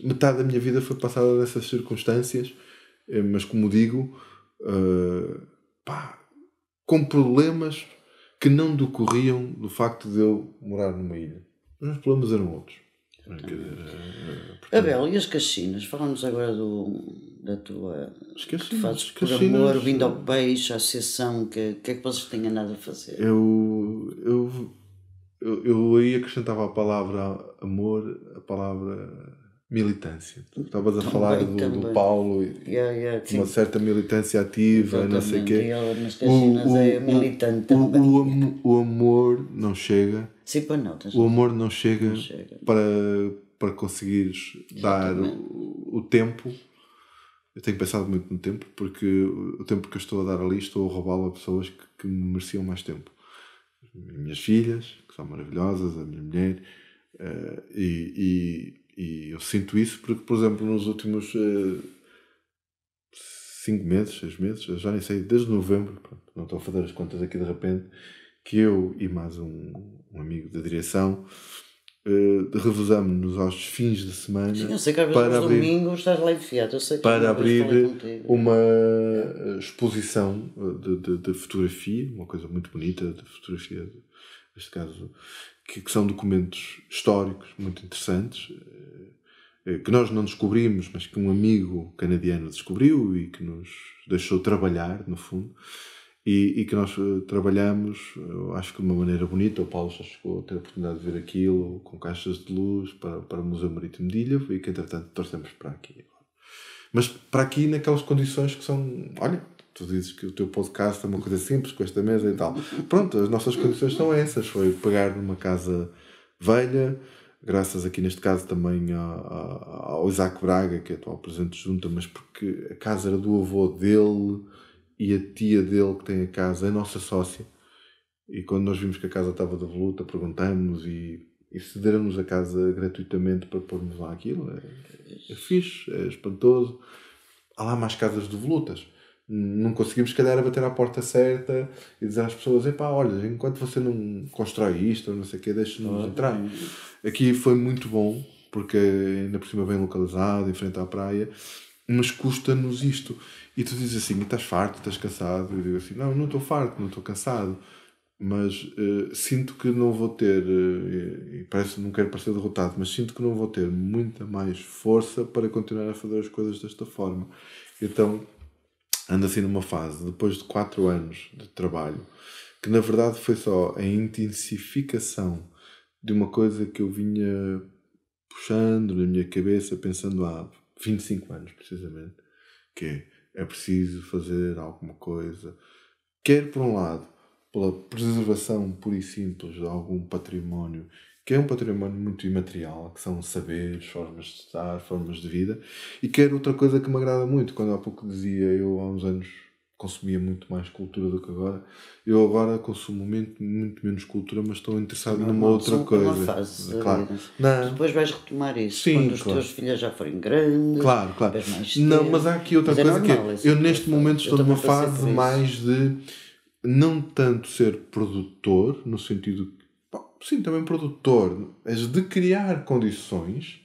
metade da minha vida foi passada nessas circunstâncias. Mas como digo, com problemas que não decorriam do facto de eu morar numa ilha. Os problemas eram outros.
Abel, e as caxinas? Falamos agora da tua... Tu fazes por amor, vindo ao peixe, a associação, que é que vocês têm andado a fazer?
Eu aí acrescentava a palavra amor, a palavra... militância. Tu estavas a falar do Paulo e uma certa militância ativa, não sei o quê. O amor não chega.
Sim, não,
o amor não chega para conseguires dar o tempo. Eu tenho pensado muito no tempo, porque o tempo que eu estou a dar ali estou a roubá-lo a pessoas que me mereciam mais tempo. As minhas filhas, que são maravilhosas, a minha mulher, e eu sinto isso porque, por exemplo, nos últimos 5 meses, 6 meses, eu já nem sei, desde novembro, pronto, não estou a fazer as contas aqui de repente, que eu e mais um amigo da direção revezamos-nos aos fins de semana.
Sim, eu sei que às vezes aos domingos estás lá enfiado, eu sei que
para abrir uma exposição de fotografia, uma coisa muito bonita, de fotografia, neste caso, que são documentos históricos muito interessantes, que nós não descobrimos, mas que um amigo canadiano descobriu e que nos deixou trabalhar, no fundo, e que nós trabalhamos, eu acho que de uma maneira bonita. O Paulo já chegou a ter a oportunidade de ver aquilo, com caixas de luz para o Museu Marítimo de Ilha, e que entretanto trouxemos para aqui. Mas para aqui naquelas condições que são, olha, tu dizes que o teu podcast é uma coisa simples, com esta mesa e tal. Pronto, as nossas condições são essas. Foi pegar numa casa velha, graças aqui neste caso também ao Isaac Braga, que é atual presidente de junta, mas porque a casa era do avô dele e a tia dele que tem a casa, a nossa sócia. E quando nós vimos que a casa estava devoluta, perguntamos e cederam-nos a casa gratuitamente para pormos lá aquilo. É fixe, é espantoso. Há lá mais casas devolutas. Não conseguimos, se calhar, bater à porta certa e dizer às pessoas: epá, olha, enquanto você não constrói isto ou não sei o quê, deixe-nos entrar. Aqui foi muito bom, porque ainda por cima bem localizado, em frente à praia, mas custa-nos isto. E tu dizes assim: estás farto, estás cansado? E eu digo assim: não estou farto, não estou cansado, mas sinto que não vou ter, e parece, não quero parecer derrotado, mas sinto que não vou ter muita mais força para continuar a fazer as coisas desta forma. Então ando assim numa fase, depois de 4 anos de trabalho, que na verdade foi só a intensificação de uma coisa que eu vinha puxando na minha cabeça, pensando há 25 anos precisamente, que é preciso fazer alguma coisa, quer por um lado pela preservação pura e simples de algum património, que é um património muito imaterial, que são saberes, formas de estar, formas de vida, e quer outra coisa que me agrada muito. Quando há pouco dizia, eu há uns anos consumia muito mais cultura do que agora, eu agora consumo muito menos cultura, mas estou interessado numa outra coisa.
Uma fase,
claro.
Depois vais retomar isso, sim, quando os teus filhos já forem grandes.
Claro. Não, mas há aqui outra coisa normal, que eu neste momento estou numa fase mais de não tanto ser produtor, no sentido, sim, também produtor, é de criar condições,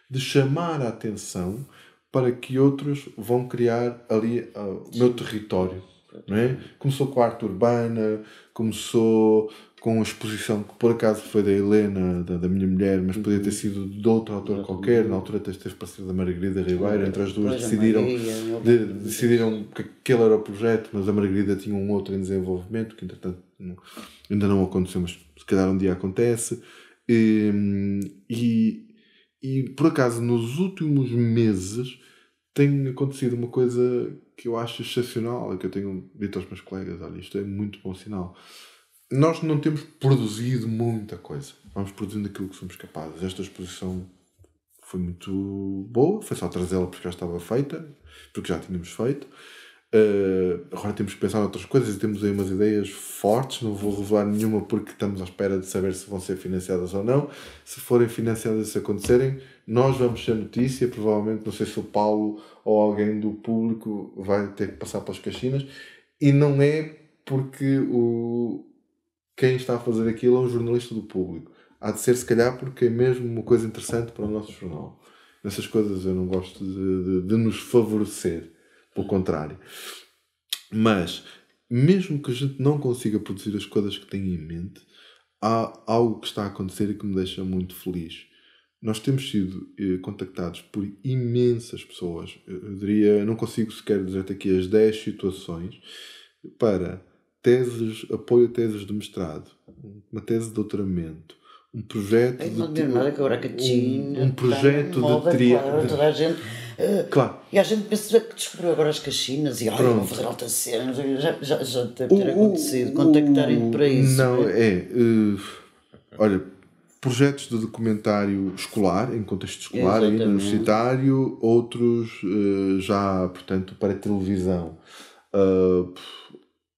de chamar a atenção para que outros vão criar ali o meu território. Não é? Começou com a arte urbana, começou com a exposição que por acaso foi da Helena, da minha mulher, mas podia ter sido de outro autor qualquer. Na altura teve para ser da Margarida Ribeiro. Entre as duas decidiram que aquele era o projeto, mas a Margarida tinha um outro em desenvolvimento, que entretanto ainda não aconteceu, mas se calhar um dia acontece. E por acaso nos últimos meses tem acontecido uma coisa que eu acho excepcional, que eu tenho dito aos meus colegas: olha, isto é muito bom sinal. Nós não temos produzido muita coisa, vamos produzindo aquilo que somos capazes. Esta exposição foi muito boa, foi só trazê-la porque já estava feita, porque já tínhamos feito. Agora temos que pensar em outras coisas e temos aí umas ideias fortes. Não vou revelar nenhuma porque estamos à espera de saber se vão ser financiadas ou não. Se forem financiadas, se acontecerem, nós vamos ser notícia. Provavelmente, não sei se o Paulo ou alguém do público vai ter que passar pelas caixinhas, e não é porque quem está a fazer aquilo é um jornalista do público. Há de ser, se calhar, porque é mesmo uma coisa interessante para o nosso jornal. Nessas coisas eu não gosto de nos favorecer. Pelo contrário. Mas, mesmo que a gente não consiga produzir as coisas que tem em mente, há algo que está a acontecer e que me deixa muito feliz. Nós temos sido contactados por imensas pessoas. Eu diria, não consigo sequer dizer-te aqui as 10 situações para apoio a teses de mestrado, uma tese de doutoramento, um projeto
um
projeto de triagem.
Toda a gente.
Claro.
E a gente pensa que descobriu agora as caxinas e vão fazer alta cena. Já deve ter acontecido. Contactarem para isso.
Não, olha, projetos de documentário escolar, em contexto escolar, ainda universitário, outros já, portanto, para televisão.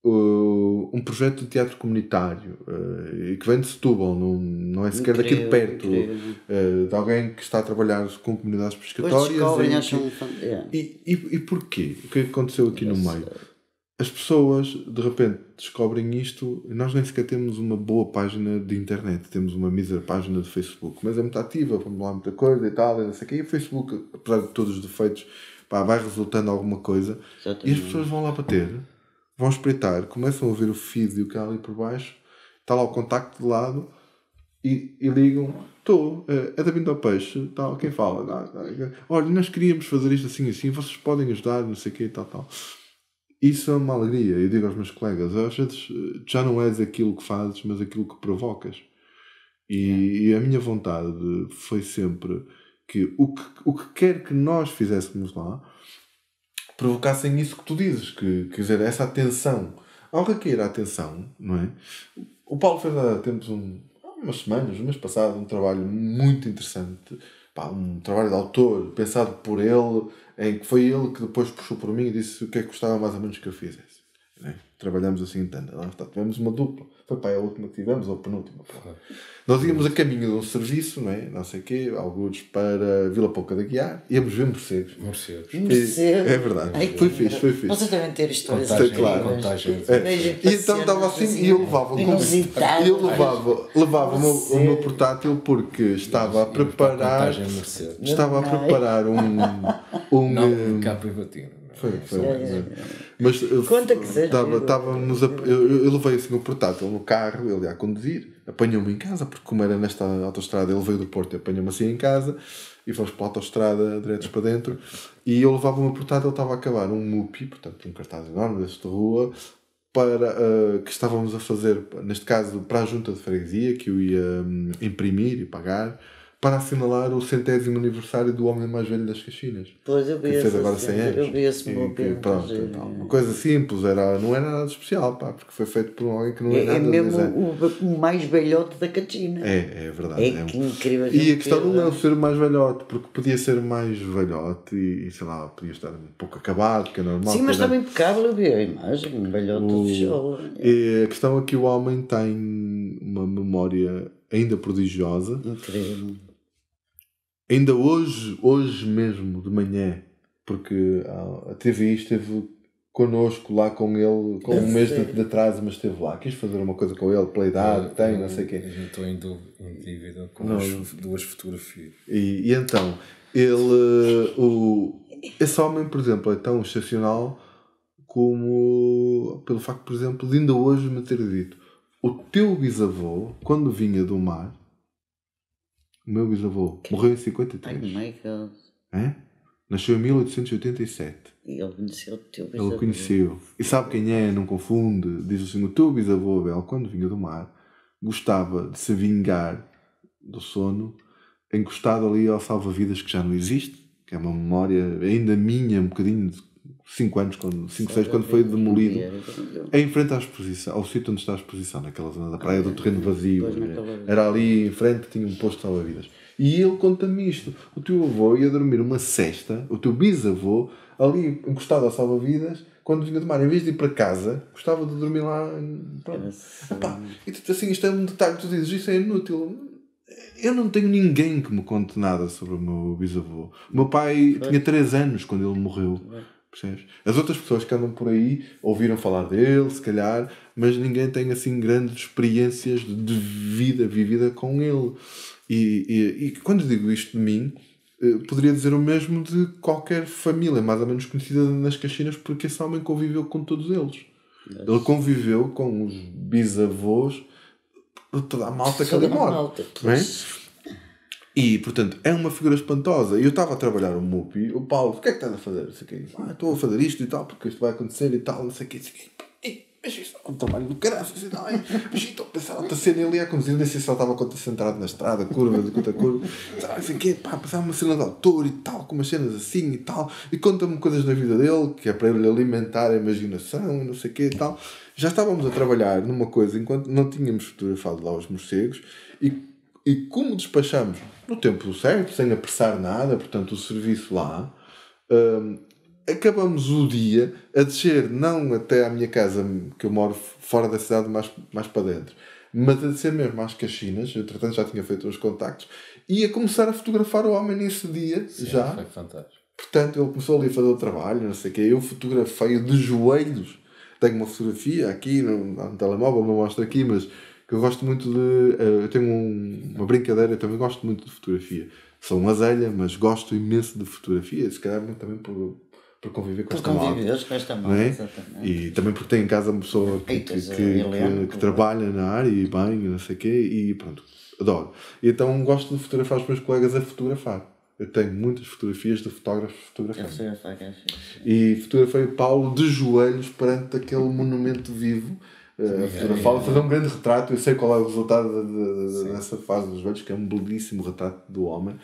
Um projeto de teatro comunitário que vem de Setúbal, não é sequer daqui de perto, de alguém que está a trabalhar com comunidades pescatórias. E porquê? O que aconteceu aqui no meio? As pessoas de repente descobrem isto e nós nem sequer temos uma boa página de internet, temos uma mísera página de Facebook, mas é muito ativa, vamos lá muita coisa e tal, e não sei o quê. E o Facebook, apesar de todos os defeitos, vai resultando alguma coisa. Exatamente. E as pessoas vão lá bater, vão espreitar, começam a ver o feed e o que há ali por baixo, está lá o contacto de lado e ligam: é da Vinda ao Peixe, tal, quem fala? Olha, nós queríamos fazer isto assim, vocês podem ajudar, não sei o quê, tal. Isso é uma alegria. Eu digo aos meus colegas: às vezes já não és aquilo que fazes, mas aquilo que provocas. E a minha vontade foi sempre que o que quer que nós fizéssemos lá provocassem isso que tu dizes, que quer dizer, essa atenção. Ao requer a atenção, não é? O Paulo fez há tempos umas semanas, no mês passado, um trabalho muito interessante, um trabalho de autor, pensado por ele, em que foi ele que depois puxou por mim e disse o que é que gostava mais ou menos que eu fizesse. Né? Trabalhamos assim em tanda, lá está, tivemos uma dupla, foi a última que tivemos, ou a penúltima. Nós íamos a caminho de um serviço, não sei o quê, alguns para Vila Pouca de Aguiar, íamos ver morcegos. É verdade, foi fixe.
Vocês devem ter histórias
E então estava assim, e eu levava o meu portátil porque estava a preparar um
cá privativo.
Foi. Mas eu levei assim o portátil no carro, ele ia a conduzir, apanhou-me em casa, porque como era nesta autoestrada, ele veio do Porto e apanhou-me assim em casa, e fomos para a autoestrada diretos para dentro, e eu levava o meu portátil, ele estava a acabar um MUPI, portanto um cartaz enorme desta rua, que estávamos a fazer, neste caso para a junta de freguesia, que eu ia imprimir e pagar, para assinalar o 100º aniversário do homem mais velho das Caxinas.
Pois, eu vi
que fez agora 100 anos.
Eu vi esse
uma coisa simples, não era nada especial, porque foi feito por alguém que não é nada.
É mesmo o mais velhote da Caxina.
É verdade.
Que incrível.
E a questão não é ser o mais velhote, porque podia ser mais velhote e sei lá, podia estar um pouco acabado, que é normal.
Sim, mas estava impecável, eu vi a imagem, um velhote do tijolo.
E a questão é que o homem tem uma memória ainda prodigiosa.
Incrível.
Ainda hoje mesmo de manhã, porque a TVI esteve connosco lá com ele, com um mês de atraso, mas esteve lá, quis fazer uma coisa com ele, pela idade que tem, não sei o quê.
Eu estou em dívida com duas fotografias.
E então, esse homem, por exemplo, é tão excepcional como pelo facto, por exemplo, de ainda hoje me ter dito: o teu bisavô, quando vinha do mar, o meu bisavô morreu em 53.
Oh my God.
Nasceu em 1887.
E ele conheceu o teu bisavô.
Ele conheceu. E sabe quem é? Não confunde. Diz assim: o teu bisavô Abel, quando vinha do mar, gostava de se vingar do sono encostado ali ao salva-vidas que já não existe, que é uma memória ainda minha, um bocadinho de 5 anos, 6, quando foi demolido, em frente à exposição, ao sítio onde está a exposição, naquela zona da praia do terreno vazio. Era ali em frente, tinha um posto de salva-vidas. E ele conta-me isto: o teu avô ia dormir uma cesta, o teu bisavô, ali encostado ao salva-vidas, quando vinha do mar, em vez de ir para casa, gostava de dormir lá. E tu assim, isto é um detalhe, tu dizes, isso é inútil. Eu não tenho ninguém que me conte nada sobre o meu bisavô. O meu pai tinha 3 anos quando ele morreu. Percebes? As outras pessoas que andam por aí ouviram falar dele, se calhar, mas ninguém tem assim grandes experiências de vida vivida com ele. E quando digo isto de mim, poderia dizer o mesmo de qualquer família mais ou menos conhecida nas Caxinas, porque esse homem conviveu com todos eles. Ele conviveu com os bisavós de toda a malta que ali mora. E, portanto, é uma figura espantosa. E eu estava a trabalhar o MUPI, o Paulo: o que é que estás a fazer? Estou a fazer isto e tal, porque isto vai acontecer e tal, não sei o quê. Mas isto é um trabalho do caralho. Mas estou a pensar outra cena ali a conduzir, nem sei se ele estava concentrado na estrada, curva, de conta curva. Não sei o quê, pensar uma cena de autor e tal, com umas cenas assim e tal. E conta-me coisas da vida dele, que é para ele alimentar a imaginação e não sei o quê e tal. Já estávamos a trabalhar numa coisa enquanto não tínhamos fotografado lá os morcegos e como despachamos no tempo certo, sem apressar nada, portanto o serviço lá, acabamos o dia a descer, não até à minha casa, que eu moro fora da cidade, mais para dentro, mas a descer mesmo às Caxinas. Eu, entretanto, já tinha feito uns contactos, e a começar a fotografar o homem nesse dia. Sim, já
foi fantástico.
Portanto, ele começou ali a fazer o trabalho, não sei o quê. Eu fotografei de joelhos. Tenho uma fotografia aqui no telemóvel, não mostro aqui, mas que eu gosto muito de... eu tenho uma brincadeira, eu também gosto muito de fotografia. Sou uma azelha, mas gosto imenso de fotografia, se calhar também por conviver com esta malta. Exatamente. E também porque tenho em casa uma pessoa que trabalha na área e bem, não sei o quê, e pronto, adoro. E então gosto de fotografar os meus colegas a fotografar. Eu tenho muitas fotografias de fotógrafos fotografando. E fotografei o Paulo de joelhos perante aquele monumento vivo. Fazer um grande retrato. Eu sei qual é o resultado dessa fase dos joelhos, que é um belíssimo retrato do homem,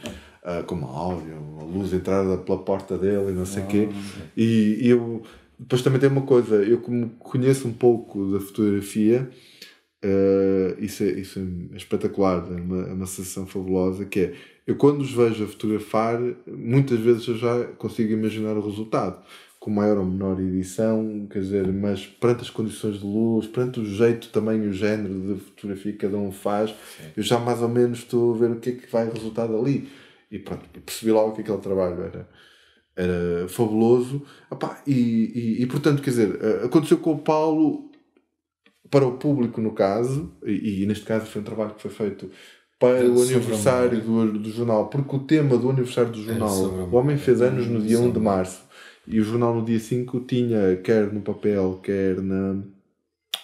com uma áurea, uma luz entrada pela porta dele e não sei o quê. E eu depois também tem uma coisa: eu como conheço um pouco da fotografia, Isso é espetacular, é uma sensação fabulosa, que é, eu quando os vejo a fotografar, muitas vezes eu já consigo imaginar o resultado, com maior ou menor edição, quer dizer, mas perante as condições de luz, perante o jeito também, o género de fotografia que cada um faz, eu já mais ou menos estou a ver o que é que vai resultar dali, e pronto, percebi logo que aquele trabalho era fabuloso. E portanto, quer dizer, aconteceu com o Paulo, para o público no caso, e neste caso foi um trabalho que foi feito para o aniversário do jornal, porque o tema do aniversário do jornal, o homem fez anos no dia 1 de março, e o jornal no dia 5 tinha, quer no papel, quer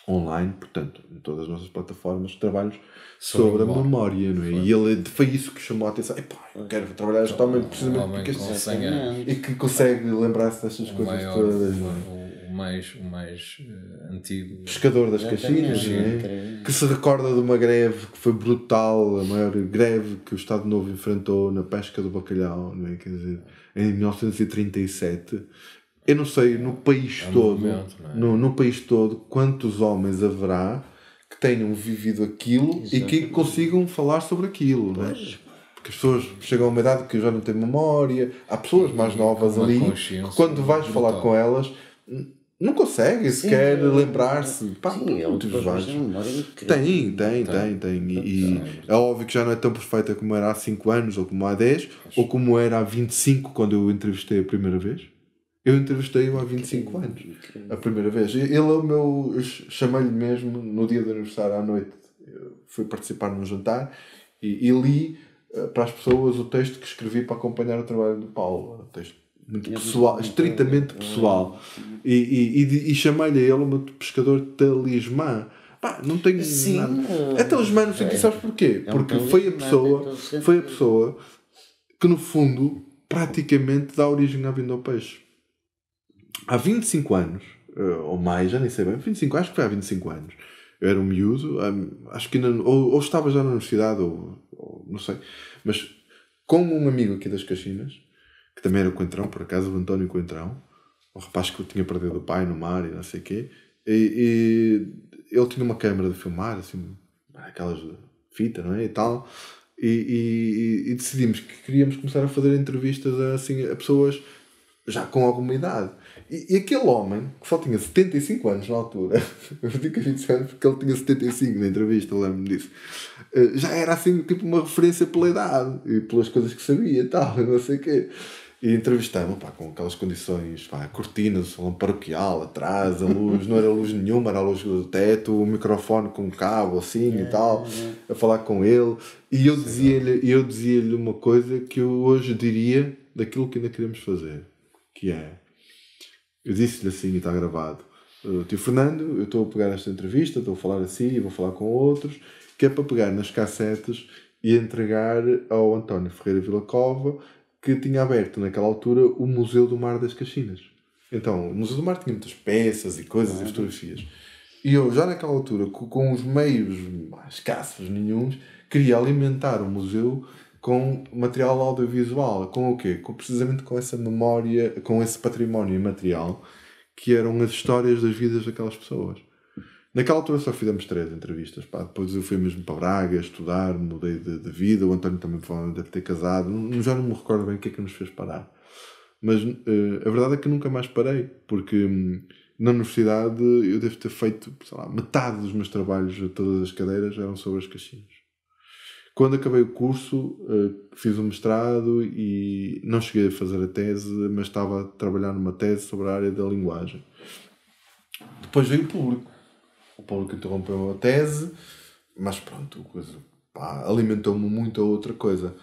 online, portanto, em todas as nossas plataformas, trabalhos sobre a memória, não é? E foi isso que chamou a atenção. Eu quero trabalhar este homem precisamente porque e que consegue lembrar-se destas coisas todas.
O mais antigo
pescador das Caxinas, não é? Que se recorda de uma greve que foi brutal, a maior greve que o Estado Novo enfrentou na pesca do bacalhau, não é? Quer dizer, em 1937. Eu não sei no país todo, no país todo, quantos homens haverá que tenham vivido aquilo e que consigam falar sobre aquilo, não é? Porque as pessoas chegam a uma idade que já não têm memória, há pessoas mais novas ali que quando vais falar com elas não conseguem sequer lembrar-se. Tem. E é óbvio que já não é tão perfeita como era há 5 anos, ou como há 10, ou como era há 25 quando eu o entrevistei a primeira vez. Eu entrevistei-o há 25 anos, a primeira vez. Ele é o meu... Chamei-lhe mesmo no dia do aniversário à noite. Fui participar num jantar e li para as pessoas o texto que escrevi para acompanhar o trabalho do Paulo. Um texto muito pessoal, estritamente pessoal. E chamei-lhe a ele o meu pescador talismã. Não tenho nada. É talismã no sentido, sabes porquê? Porque foi a pessoa que, no fundo, praticamente dá origem à vinda ao peixe. Há 25 anos, ou mais, já nem sei bem, 25, acho que foi há 25 anos. Eu era um miúdo, acho que ainda, ou estava já na universidade, ou não sei, mas com um amigo aqui das Caxinas, que também era Coentrão, por acaso, o António Coentrão, um rapaz que eu tinha perdido o pai no mar e não sei o quê, e ele tinha uma câmara de filmar, assim, aquelas de fita, não é, e tal, e decidimos que queríamos começar a fazer entrevistas a pessoas já com alguma idade. E aquele homem, que só tinha 75 anos na altura, eu digo 25 anos porque ele tinha 75 na entrevista, eu lembro-me disso, já era assim, tipo, uma referência pela idade e pelas coisas que sabia e tal, não sei o quê. E entrevistamos, com aquelas condições, cortinas, salão paroquial, atrás, a luz, não era luz nenhuma, era a luz do teto, o microfone com um cabo assim e tal, a falar com ele. E eu dizia-lhe uma coisa que eu hoje diria daquilo que ainda queremos fazer, que é, eu disse-lhe assim e está gravado, tio Fernando, eu estou a pegar esta entrevista, estou a falar assim e vou falar com outros, que é para pegar nas cassetes e entregar ao António Ferreira Villacova, que tinha aberto naquela altura o Museu do Mar das Caxinas. Então, o Museu do Mar tinha muitas peças e coisas e fotografias. E eu, já naquela altura, com os meios escassos nenhuns, queria alimentar o museu com material audiovisual. Com o quê? Precisamente com essa memória, com esse património imaterial, que eram as histórias das vidas daquelas pessoas. Naquela altura só fizemos 3 entrevistas. Depois eu fui mesmo para Braga estudar, mudei de vida. O António também deve ter casado. Já não me recordo bem o que é que nos fez parar. Mas a verdade é que nunca mais parei, porque na universidade eu devo ter feito, sei lá, metade dos meus trabalhos, todas as cadeiras eram sobre as Caxinas. Quando acabei o curso, fiz um mestrado e não cheguei a fazer a tese, mas estava a trabalhar numa tese sobre a área da linguagem. Depois veio o público. O público interrompeu a tese, mas pronto, alimentou-me muito a outra coisa.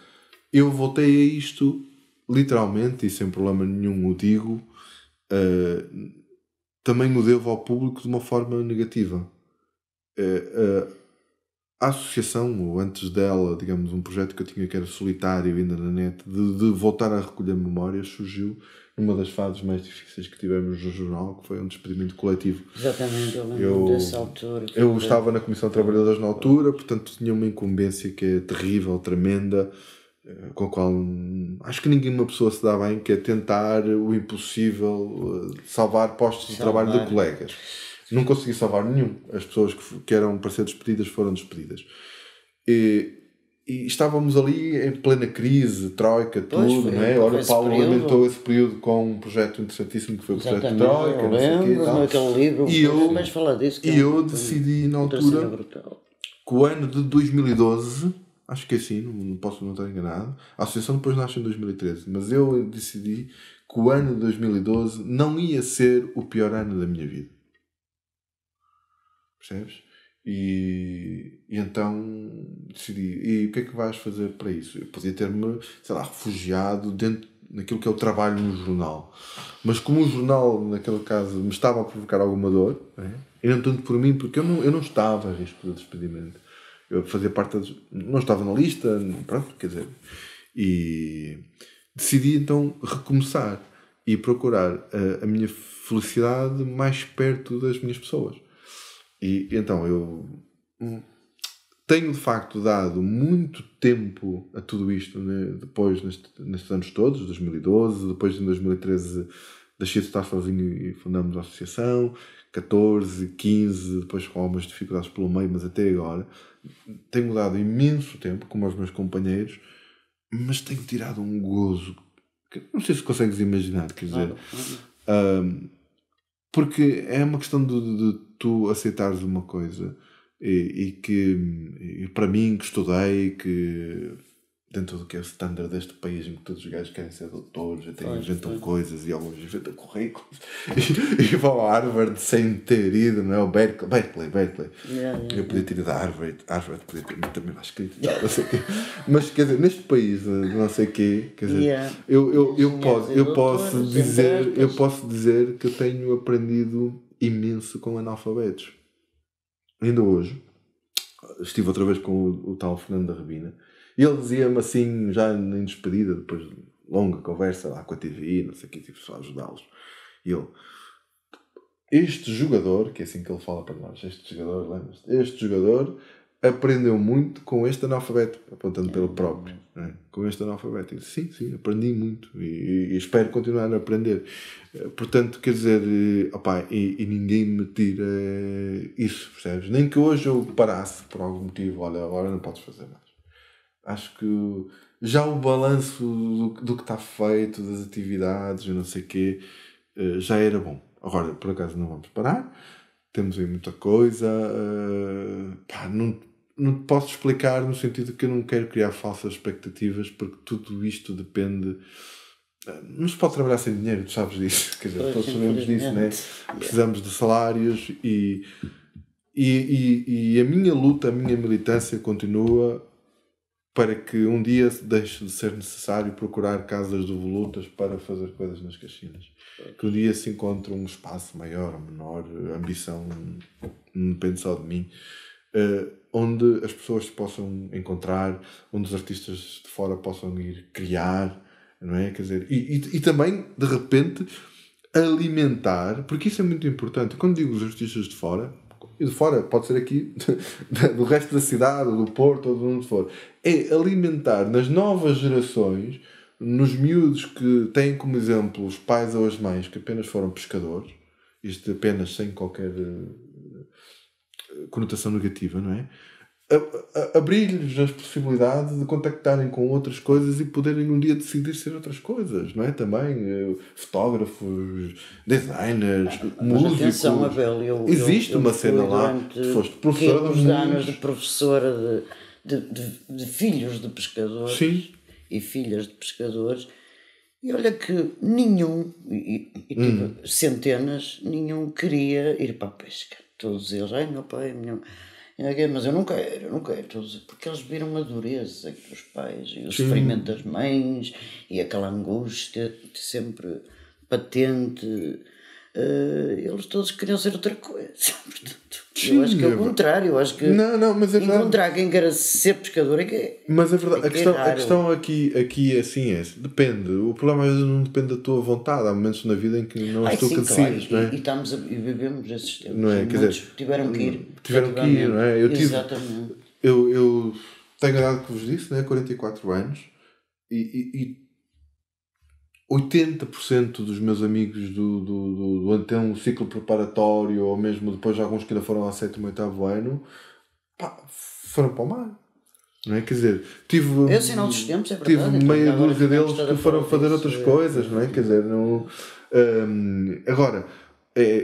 Eu voltei a isto, literalmente, e sem problema nenhum o digo, também o devo ao público de uma forma negativa. A associação, ou antes dela, digamos, um projeto que eu tinha que era solitário ainda na net, de voltar a recolher memórias, surgiu numa das fases mais difíceis que tivemos no jornal, que foi um despedimento coletivo.
Exatamente, eu lembro dessa altura.
Eu estava na Comissão de Trabalhadores na altura, portanto tinha uma incumbência que é terrível, tremenda, com a qual acho que uma pessoa se dá bem, que é tentar o impossível, salvar postos de trabalho de colegas. Não consegui salvar nenhum. As pessoas que eram para ser despedidas foram despedidas. E estávamos ali em plena crise, troika, tudo, não é? Olha, o Paulo alimentou esse período com um projeto interessantíssimo que foi o projeto Troika.
Eu lembro, naquele livro,
e eu decidi na altura que o ano de 2012, acho que é assim, não posso não estar enganado, a associação depois nasce em 2013, mas eu decidi que o ano de 2012 não ia ser o pior ano da minha vida. Percebes? E então decidi, e o que é que vais fazer para isso? Eu podia ter-me, sei lá, refugiado dentro daquilo que é o trabalho no jornal, mas como o jornal naquele caso me estava a provocar alguma dor, e não tanto por mim, porque eu não estava a risco de despedimento, eu fazia parte não estava na lista, pronto, quer dizer, e decidi então recomeçar e procurar a minha felicidade mais perto das minhas pessoas. E então eu tenho de facto dado muito tempo a tudo isto, né? Depois nestes anos todos, 2012, depois em 2013 deixei de estar sozinho e fundamos a associação, 14, 15, depois com algumas dificuldades pelo meio, mas até agora tenho dado imenso tempo com os meus companheiros, mas tenho tirado um gozo que não sei se consegues imaginar, quer dizer, porque é uma questão de tu aceitares uma coisa e que para mim que estudei, que dentro do que é o standard deste país em que todos os gajos querem ser doutores, até inventam coisas e alguns inventam currículos e vão a Harvard sem ter ido, não é? O Berkeley. Eu podia ter ido a Harvard podia ter também mais escrito, não sei o quê. Mas quer dizer, neste país não sei o quê, quer dizer, eu posso dizer que eu tenho aprendido imenso com analfabetos. Ainda hoje estive outra vez com o tal Fernando da Rabina. E ele dizia-me assim, já em despedida, depois de longa conversa lá com a TVI, não sei o que, tive só a ajudá-los. E ele, este jogador, que é assim que ele fala para nós, este jogador aprendeu muito com este analfabeto, apontando pelo próprio, né? Com este analfabeto. E disse, sim, aprendi muito e espero continuar a aprender. Portanto, quer dizer, e ninguém me tira isso, percebes? Nem que hoje eu parasse por algum motivo, olha, agora não podes fazer mais. Acho que já o balanço do que está feito, das atividades, eu não sei o quê, já era bom. Agora, por acaso, não vamos parar. Temos aí muita coisa. Não te posso explicar no sentido que eu não quero criar falsas expectativas, porque tudo isto depende... Não se pode trabalhar sem dinheiro, tu sabes disso. Quer dizer, todos sabemos disso, né? Precisamos de salários e a minha luta, a minha militância continua para que um dia deixe de ser necessário procurar casas de volutas para fazer coisas nas Caxinas. Que um dia se encontre um espaço maior ou menor, a ambição não depende só de mim, onde as pessoas se possam encontrar, onde os artistas de fora possam ir criar, não é? Quer dizer, e também, de repente, alimentar, porque isso é muito importante. Quando digo os artistas de fora, e de fora pode ser aqui do resto da cidade, ou do Porto, ou de onde for, é alimentar nas novas gerações, nos miúdos que têm como exemplo os pais ou as mães que apenas foram pescadores, isto apenas sem qualquer conotação negativa, não é? Abrir-lhes as possibilidades de contactarem com outras coisas e poderem um dia decidir ser outras coisas, não é? Também fotógrafos, designers, músicos.
Atenção, Abel,
existe uma cena lá. Tu foste professora
de anos de professora de filhos de pescadores.
Sim.
E filhas de pescadores. E olha que nenhum, e tive centenas, nenhum queria ir para a pesca. Todos eles, meu pai, mas eu não quero, todos, porque eles viram a dureza dos pais e o sofrimento das mães e aquela angústia sempre patente. Eles todos queriam ser outra coisa. Portanto, eu acho que é o contrário. Eu acho que
mas é
encontrar quem queira ser pescador é que é.
Mas é verdade. A questão aqui assim é: depende. O problema às vezes não depende da tua vontade. Há momentos na vida em que não és tu que decides, não é?
E vivemos esses tempos.
Não é? Quer dizer,
tiveram que ir.
Não é?
Exatamente.
Eu tenho a idade que vos disse, né? 44 anos. E 80% dos meus amigos do até um ciclo preparatório, ou mesmo depois alguns que ainda foram ao 7º e 8º ano, foram para o mar. Não é? Quer dizer, tive meia dúzia deles que foram fazer outras coisas, não é? Quer dizer, não... agora,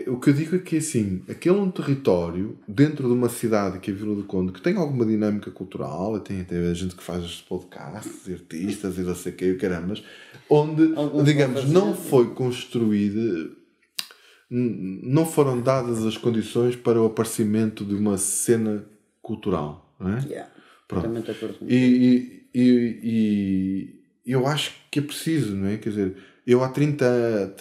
o que eu digo é que assim, aquele é um território dentro de uma cidade que é Vila do Conde, que tem alguma dinâmica cultural, tem até gente que faz podcasts, artistas e não sei o que, caramas, onde, digamos, não foi construída, não foram dadas as condições para o aparecimento de uma cena cultural, não é?
Yeah.
Pronto. E eu acho que é preciso, não é? Quer dizer, eu há 30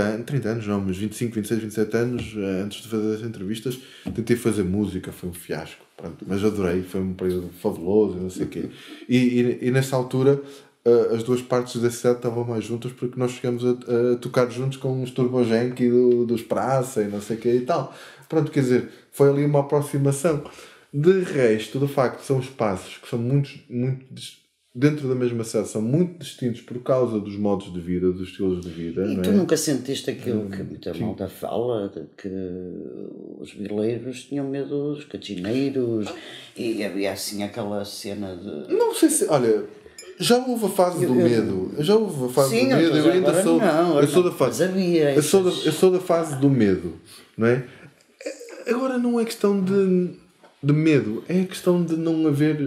anos, não, mas 25, 26, 27 anos, antes de fazer as entrevistas, tentei fazer música, foi um fiasco. Pronto, mas adorei, foi um período fabuloso, não sei o quê. E nessa altura, as duas partes da cidade estavam mais juntas porque nós chegamos a tocar juntos com os Turbogenk dos Praça e não sei o quê e tal. Pronto, quer dizer, foi ali uma aproximação. De resto, do facto são espaços que são muito dentro da mesma cidade, são muito distintos por causa dos modos de vida, dos estilos de vida.
E
não
tu
é?
nunca sentiste aquilo que muita malta fala, que os vileiros tinham medo dos catineiros e havia assim aquela cena de...
Não sei se... Olha, já houve a fase do medo. Já houve a fase do medo. Eu ainda sou... Eu sou da fase... Eu sou da fase do medo. Não é? Agora não é questão de medo, é questão de não haver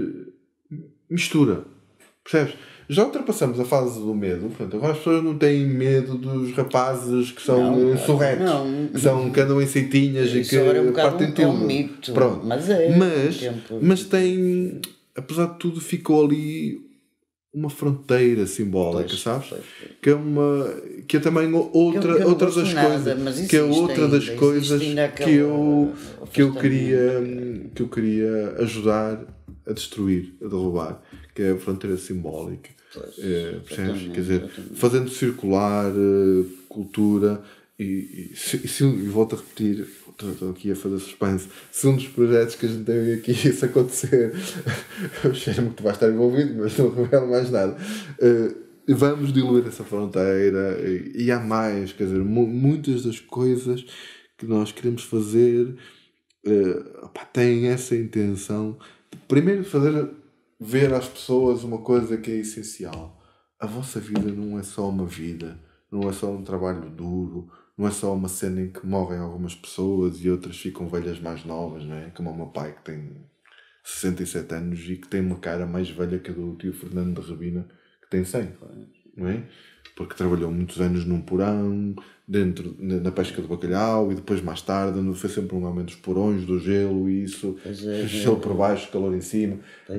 mistura, percebes? Já ultrapassamos a fase do medo, portanto, agora as pessoas não têm medo dos rapazes que são sorretos, que andam em seitinhas e que partem tudo.
Um mito.
Pronto. Mas tem, apesar de tudo, ficou ali uma fronteira simbólica, sabes? Que é que é também outra das coisas, que é outra das coisas que eu queria ajudar a destruir, a derrubar, que é a fronteira simbólica. Percebes? Quer dizer, fazendo circular cultura e volto a repetir, estou aqui a fazer suspense, se um dos projetos que a gente tem aqui se acontecer, eu cheiro-me que tu vais estar envolvido, mas não revelo mais nada, vamos diluir essa fronteira e há mais, quer dizer, muitas das coisas que nós queremos fazer têm essa intenção de primeiro fazer ver às pessoas uma coisa que é essencial. A vossa vida não é só uma vida, não é só um trabalho duro, não é só uma cena em que morrem algumas pessoas e outras ficam velhas mais novas, não é? Como o meu pai, que tem 67 anos e que tem uma cara mais velha que a do tio Fernando de Rabina, que tem 100, não é? Porque trabalhou muitos anos num porão, na pesca do bacalhau, e depois mais tarde foi sempre um aumento dos porões, do gelo e isso, gelo por baixo, calor em cima, a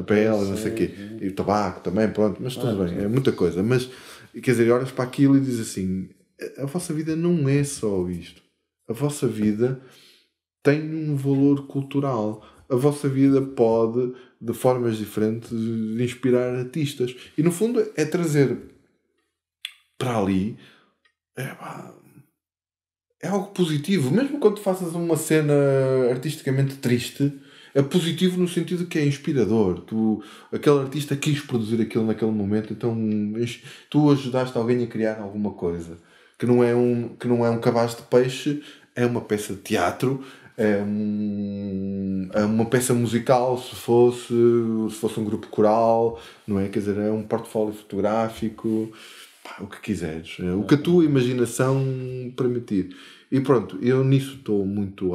pele, não sei o quê, e o tabaco também, pronto, mas tudo bem, é muita coisa. Mas, quer dizer, olhas para aquilo e dizes assim, a vossa vida não é só isto. A vossa vida tem um valor cultural. A vossa vida pode, de formas diferentes, inspirar artistas. E, no fundo, é trazer para ali... É algo positivo. Mesmo quando faças uma cena artisticamente triste, é positivo no sentido que é inspirador. Aquele artista quis produzir aquilo naquele momento, então tu ajudaste alguém a criar alguma coisa. Que não é um cabaz de peixe, é uma peça de teatro, é uma peça musical, se fosse um grupo coral, não é? Quer dizer, é um portfólio fotográfico, o que quiseres, o que a tua imaginação permitir. E pronto, eu nisso estou muito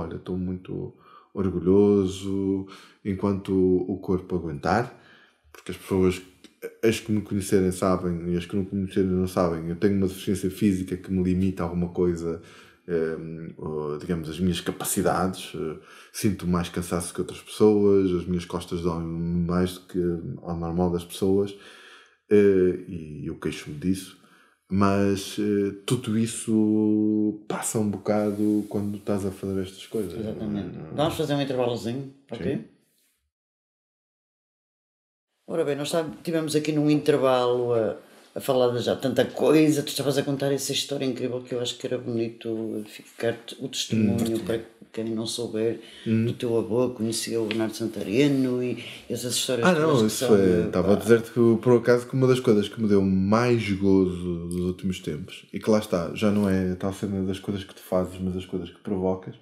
orgulhoso, enquanto o corpo aguentar, porque as pessoas, as que me conhecerem sabem e as que não me conhecerem não sabem, eu tenho uma deficiência física que me limita a alguma coisa, digamos, as minhas capacidades, sinto mais cansaço que outras pessoas, as minhas costas doem mais do que ao normal das pessoas, e eu queixo-me disso, mas tudo isso passa um bocado quando estás a fazer estas coisas.
Exatamente. Vamos fazer um intervalozinho, ok? Sim. Ora bem, nós estivemos aqui num intervalo a falar de já tanta coisa, tu estavas a contar essa história incrível que eu acho que era bonito ficar o testemunho quem não souber, do teu avô conhecia o Bernardo Santareno e essas histórias.
Não, isso foi. Estava a dizer-te que, por acaso, que uma das coisas que me deu mais gozo dos últimos tempos, e que lá está, já não é a tal cena das coisas que tu fazes, mas das coisas que provocas,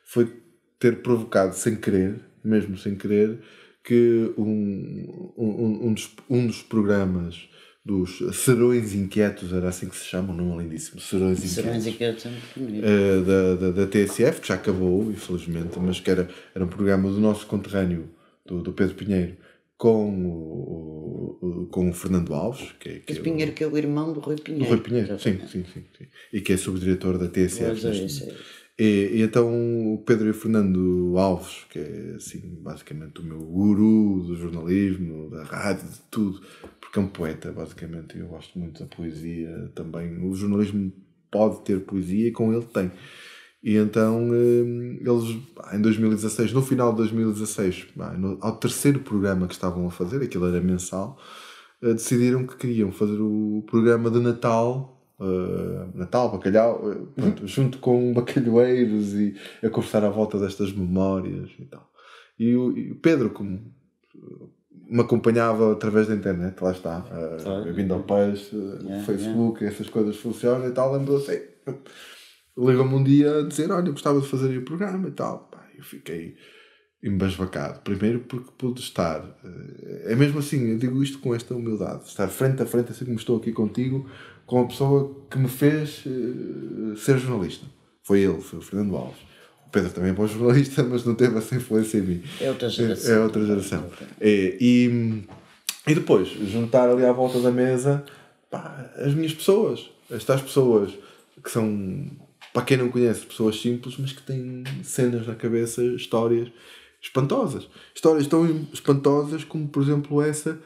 foi ter provocado sem querer, mesmo sem querer, que um dos programas dos Serões Inquietos, era assim que se chama, um nome lindíssimo, Serões Inquietos, da TSF, que já acabou, infelizmente, mas que era um programa do nosso conterrâneo, do Pedro Pinheiro, com o Fernando Alves,
Pedro Pinheiro, que é o irmão do Rui Pinheiro.
Do Rui Pinheiro, sim. E que é subdiretor da TSF. E então o Pedro e o Fernando Alves, que é assim, basicamente o meu guru do jornalismo, da rádio, de tudo, porque é um poeta, basicamente. Eu gosto muito da poesia também. O jornalismo pode ter poesia e com ele tem. E então eles, em 2016, no final de 2016, ao terceiro programa que estavam a fazer, aquilo era mensal, decidiram que queriam fazer o programa de Natal. Natal, bacalhau, junto com bacalhoeiros e a conversar à volta destas memórias e tal. E o Pedro, como me acompanhava através da internet, lá está, vindo ao peixe, Facebook, essas coisas funcionam e tal, lembrou-se, ligou-me um dia a dizer, olha, eu gostava de fazer o programa e tal. Eu fiquei embasbacado. Primeiro porque pude estar, é mesmo assim, eu digo isto com esta humildade, estar frente a frente, assim como estou aqui contigo, com a pessoa que me fez ser jornalista. Foi ele, foi o Fernando Alves. O Pedro também é bom jornalista, mas não teve essa influência em mim.
É outra geração.
É outra geração. E depois, juntar ali à volta da mesa as minhas pessoas. Estas pessoas que são, para quem não conhece, pessoas simples, mas que têm cenas na cabeça, histórias espantosas. Histórias tão espantosas como, por exemplo, essa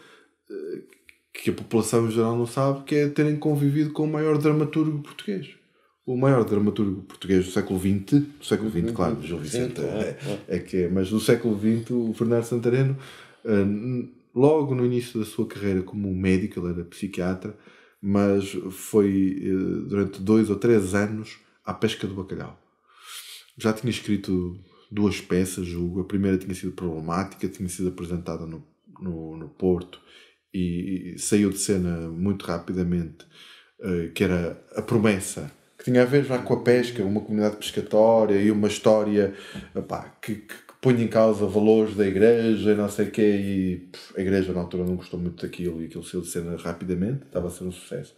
que a população em geral não sabe, que é terem convivido com o maior dramaturgo português. O maior dramaturgo português do século XX, claro, o Gil Vicente mas do século XX, o Bernardo Santareno, logo no início da sua carreira como médico, ele era psiquiatra, mas foi durante 2 ou 3 anos à pesca do bacalhau. Já tinha escrito 2 peças, julgo. A primeira tinha sido problemática, tinha sido apresentada no Porto e saiu de cena muito rapidamente, que era A Promessa, que tinha a ver já com a pesca, uma comunidade pescatória e uma história que põe em causa valores da igreja e não sei o quê, e a igreja na altura não gostou muito daquilo e aquilo saiu de cena rapidamente, estava a ser um sucesso.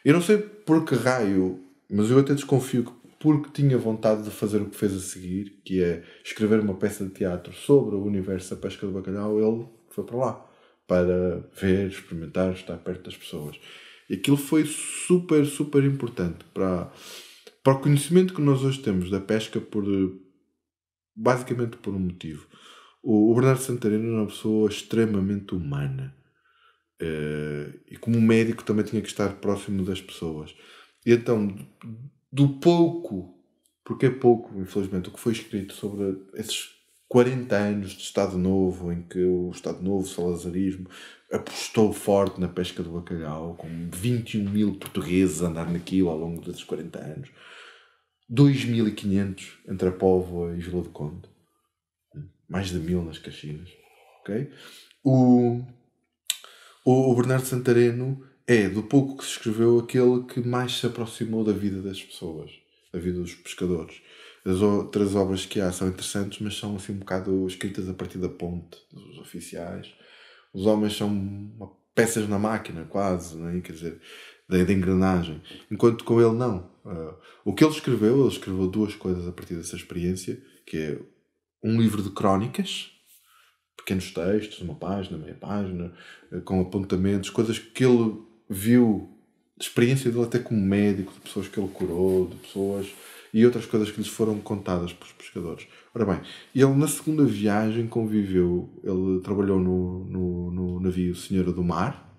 Eu não sei por que raio, mas eu até desconfio que porque tinha vontade de fazer o que fez a seguir, que é escrever uma peça de teatro sobre o universo da pesca do bacalhau, ele foi para lá para ver, experimentar, estar perto das pessoas. E aquilo foi super, super importante para o conhecimento que nós hoje temos da pesca, basicamente por um motivo. O Bernardo Santareno era uma pessoa extremamente humana. E como médico também tinha que estar próximo das pessoas. E então, do pouco, porque é pouco, infelizmente, o que foi escrito sobre esses 40 anos de Estado Novo, em que o Estado Novo, o salazarismo, apostou forte na pesca do bacalhau, com 21.000 portugueses a andar naquilo ao longo desses 40 anos. 2.500 entre a Póvoa e Vila do Conde. Mais de 1.000 nas Caxinas. Okay? O Bernardo Santareno é, do pouco que se escreveu, aquele que mais se aproximou da vida das pessoas, da vida dos pescadores. As outras obras que há são interessantes, mas são assim um bocado escritas a partir da ponte dos oficiais. Os homens são peças na máquina, quase, não é? Quer dizer, da engrenagem. Enquanto com ele, não. O que ele escreveu 2 coisas a partir dessa experiência, que é um livro de crónicas, pequenos textos, uma página, meia página, com apontamentos, coisas que ele viu, experiência dele até como médico, de pessoas que ele curou, de pessoas, e outras coisas que lhes foram contadas pelos pescadores. Ora bem, ele na segunda viagem conviveu, ele trabalhou no navio Senhora do Mar,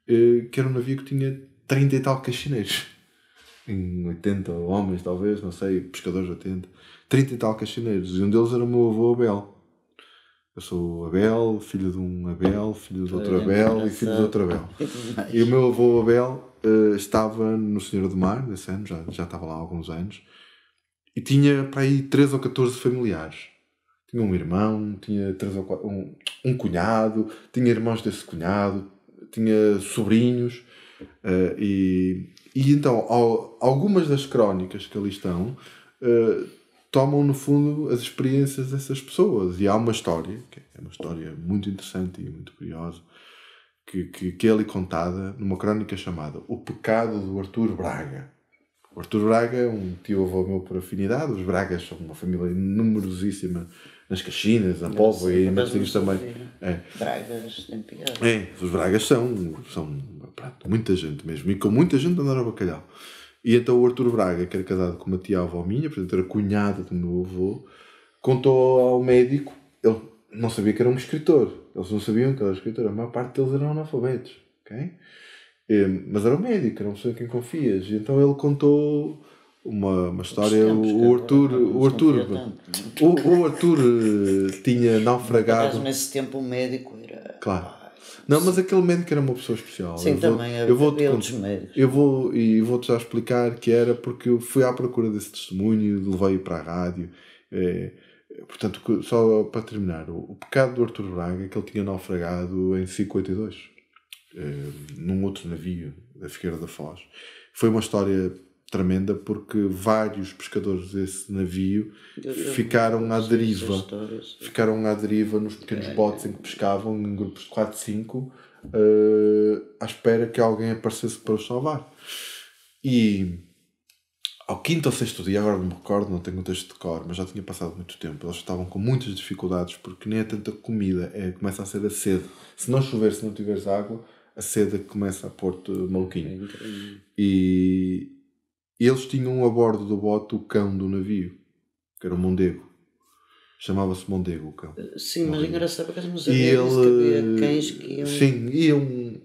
que era um navio que tinha 30 e tal caixineiros, em 80 homens talvez, não sei, pescadores 80, 30 e tal caixineiros, e um deles era o meu avô Abel. Eu sou Abel, filho de um Abel, filho de outro Abel e filho de outro Abel. E o meu avô Abel estava no Senhora do Mar, nesse ano, já estava lá há alguns anos, E tinha para aí 13 ou 14 familiares. Tinha um irmão, tinha 3 ou 4, um cunhado, tinha irmãos desse cunhado, tinha sobrinhos. E então, algumas das crónicas que ali estão tomam, no fundo, as experiências dessas pessoas. E há uma história, que é uma história muito interessante e muito curiosa, que é ali contada numa crónica chamada O Pecado do Artur Braga. O Artur Braga é um tio-avô meu por afinidade. Os Bragas são uma família numerosíssima nas Caxinas, na Póvoa e em Matosinhos também.
Bragas tem piada.
Os Bragas são pronto, muita gente mesmo. E com muita gente andaram a bacalhau. E então o Artur Braga, que era casado com uma tia-avó minha, portanto era cunhada do meu avô, contou ao médico. Ele não sabia que era um escritor. Eles não sabiam que era um escritor. A maior parte deles eram analfabetos. Okay? Mas era um médico, era uma pessoa em quem confias. E então ele contou uma história. O Artur tinha naufragado.
Mas nesse tempo o médico era...
Claro. Não, mas aquele médico era uma pessoa especial.
Sim, eu
vou-te já explicar que era porque eu fui à procura desse testemunho, levei-o para a rádio. Portanto, só para terminar, o pecado do Artur Braga é que ele tinha naufragado em 52, num outro navio da Figueira da Foz. Foi uma história tremenda porque vários pescadores desse navio ficaram à deriva. Ficaram à deriva nos pequenos botes em que pescavam, em grupos de 4, 5, à espera que alguém aparecesse para os salvar. E ao 5º ou 6º dia, agora não me recordo, não tenho o texto de cor, mas já tinha passado muito tempo, eles estavam com muitas dificuldades porque nem é tanta comida, começa a ser a sede. Se não chover, se não tiveres água, a sede começa a pôr-te maluquinho. E eles tinham a bordo do bote o cão do navio, que era o Mondego. Chamava-se Mondego o cão.
Sim, mas engraçado porque não sabia que havia cães que iam...
Sim, iam...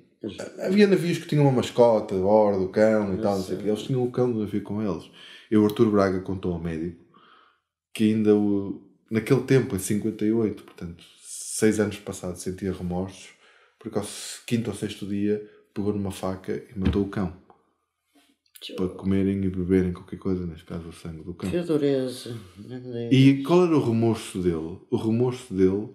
Havia navios que tinham uma mascota a bordo do cão e tal, não sei o quê. Eles tinham o cão do navio com eles. E o Artur Braga contou ao médico que ainda naquele tempo, em 58, portanto 6 anos passados, sentia remorsos porque ao 5º ou 6º dia pegou numa faca e matou o cão para comerem e beberem qualquer coisa, neste caso o sangue do cão.
Que dureza.
E qual era o remorso dele? O remorso dele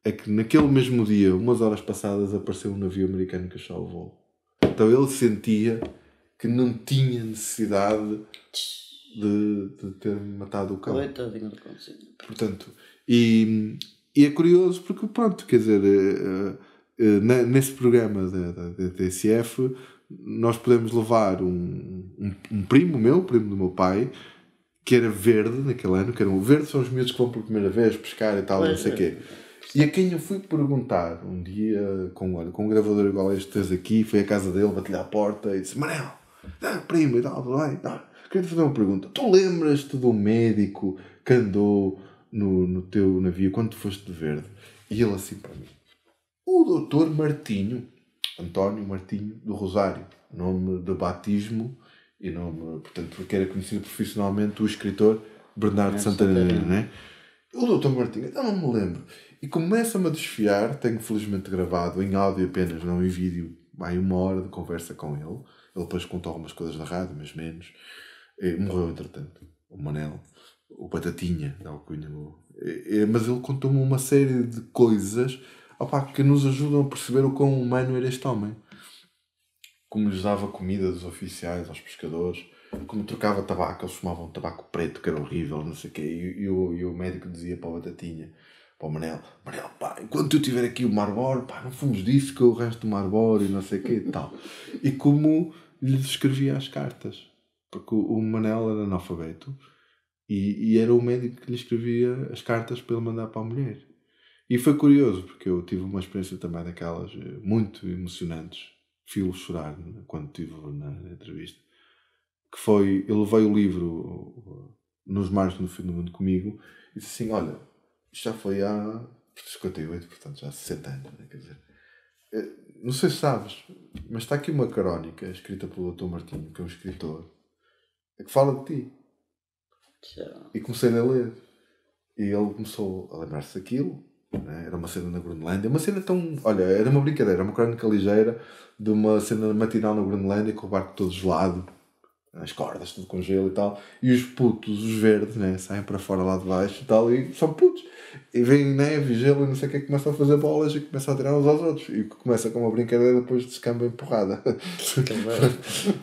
é que naquele mesmo dia, umas horas passadas, apareceu um navio americano que o salvou. Então ele sentia que não tinha necessidade de ter matado o cão. Portanto, e é curioso porque, pronto, quer dizer, nesse programa da TSF, nós podemos levar um primo meu, primo do meu pai, que era verde naquele ano, que eram verde, são os miúdos que vão pela primeira vez pescar e tal, não sei o quê. E a quem eu fui perguntar um dia, com um gravador igual a este tens aqui, fui à casa dele, bati-lhe à porta e disse: Manel, primo e tal, tudo bem? Queria te fazer uma pergunta. Tu lembras-te do médico que andou no teu navio quando tu foste de verde? E ele assim para mim: o doutor Martinho, António Martinho do Rosário, nome de batismo e nome, portanto, porque era conhecido profissionalmente o escritor Bernardo Santana, não é? O doutor Martinho, eu não me lembro. E começa-me a desfiar, tenho felizmente gravado em áudio apenas, não em vídeo, vai 1 hora de conversa com ele. Ele depois contou algumas coisas da rádio, mas menos. Morreu entretanto, o Manel, o Batatinha, da alcunha. Mas ele contou-me uma série de coisas que nos ajudam a perceber o quão humano era este homem. Como lhes dava comida dos oficiais aos pescadores, como trocava tabaco, eles fumavam tabaco preto, que era horrível, não sei o quê, e o médico dizia para o Batatinha, para o Manel, pá, enquanto eu tiver aqui o Marlboro, pá, não fumes disso que eu resto do Marlboro e não sei o quê e tal. E como lhes escrevia as cartas, porque o Manel era analfabeto e era o médico que lhe escrevia as cartas para ele mandar para a mulher. E foi curioso, porque eu tive uma experiência também daquelas muito emocionantes, fui chorar quando estive na entrevista, que foi, ele levei o livro Nos Mares no Fim do Mundo comigo e disse assim: olha, isto já foi há 58, portanto já há 60 anos, né? Quer dizer, não sei se sabes, mas está aqui uma crónica escrita pelo Dr. Martinho, que é um escritor, que fala de ti. E comecei a ler e ele começou a lembrar-se daquilo, né? Era uma cena na Groenlândia, uma cena tão, olha, era uma brincadeira, uma crónica ligeira de uma cena matinal na Groenlândia com o barco todo gelado. as cordas, tudo com gelo e tal, e os putos, os verdes, né, saem para fora lá de baixo e tal, e são putos. E vem neve, gelo e não sei o que, começam a fazer bolas e começam a tirar uns aos outros. E começa com uma brincadeira, depois descamba em porrada.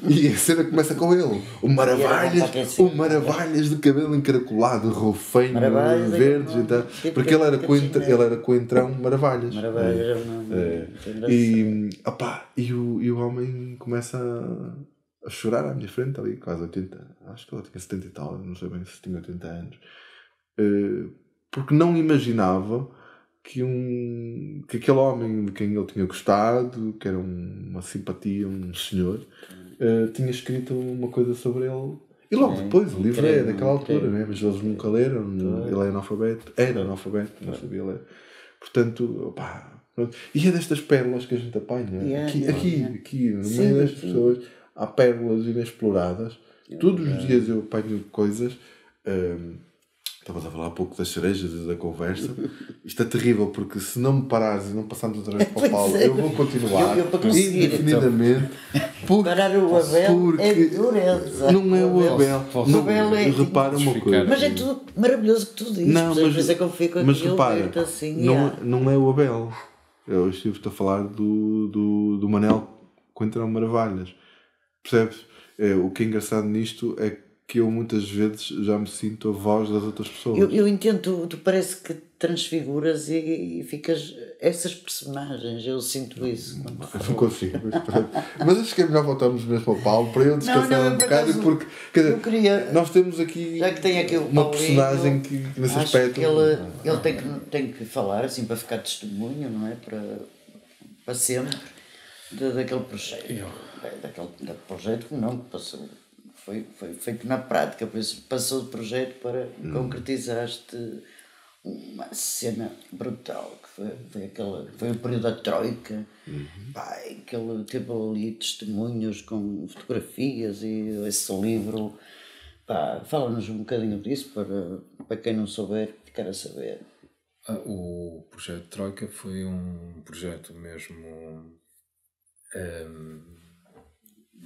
E a cena começa com ele. O Maravalhas de cabelo encaracolado, roufenho, verdes e tal. Porque ele era coentrão Maravalhas.
Maravalhas,
e o homem começa a chorar à minha frente, ali quase 80, acho que ela tinha 70 e tal, não sei bem se tinha 80 anos, porque não imaginava que aquele homem de quem ele tinha gostado, que era uma simpatia, um senhor, tinha escrito uma coisa sobre ele. E logo depois, o livro é daquela altura, né? Mas eles nunca leram, ele é analfabeto, não sabia ler. Portanto, e é destas pérolas que a gente apanha, aqui no meio das pessoas. Há pérolas inexploradas. Todos os dias eu apanho coisas. Estavas a falar há pouco das cerejas e da conversa. Isto é terrível, porque se não me parares e não passarmos outra vez para o Paulo, eu vou continuar indefinidamente.
Parar o Abel é dureza.
Não é o Abel.
O Abel é.
Repara uma coisa.
Mas é tudo maravilhoso que tu dizes.
Não, mas
é que eu fico
mas repara,
assim,
não é o Abel. Eu estive-te a falar do Manel Coentrão Maravalhas. Percebes? O que é engraçado nisto é que eu muitas vezes já me sinto a voz das outras pessoas.
Eu entendo, tu parece que transfiguras e ficas essas personagens, eu sinto isso.
Não consigo. Mas acho que é melhor voltarmos mesmo ao Paulo para eu descansar um bocado, porque nós temos aqui,
já que tem aqui
uma personagem que nesse aspecto.
Que ele tem que falar assim para ficar testemunho, não é? Para sempre daquele projeto. Daquele projeto que não passou. Foi feito na prática, por isso passou de projeto para concretizaste uma cena brutal, que foi o período da Troika, que ele teve ali testemunhos com fotografias e esse livro. Fala-nos um bocadinho disso para quem não souber, ficar a saber.
O projeto Troika foi um projeto mesmo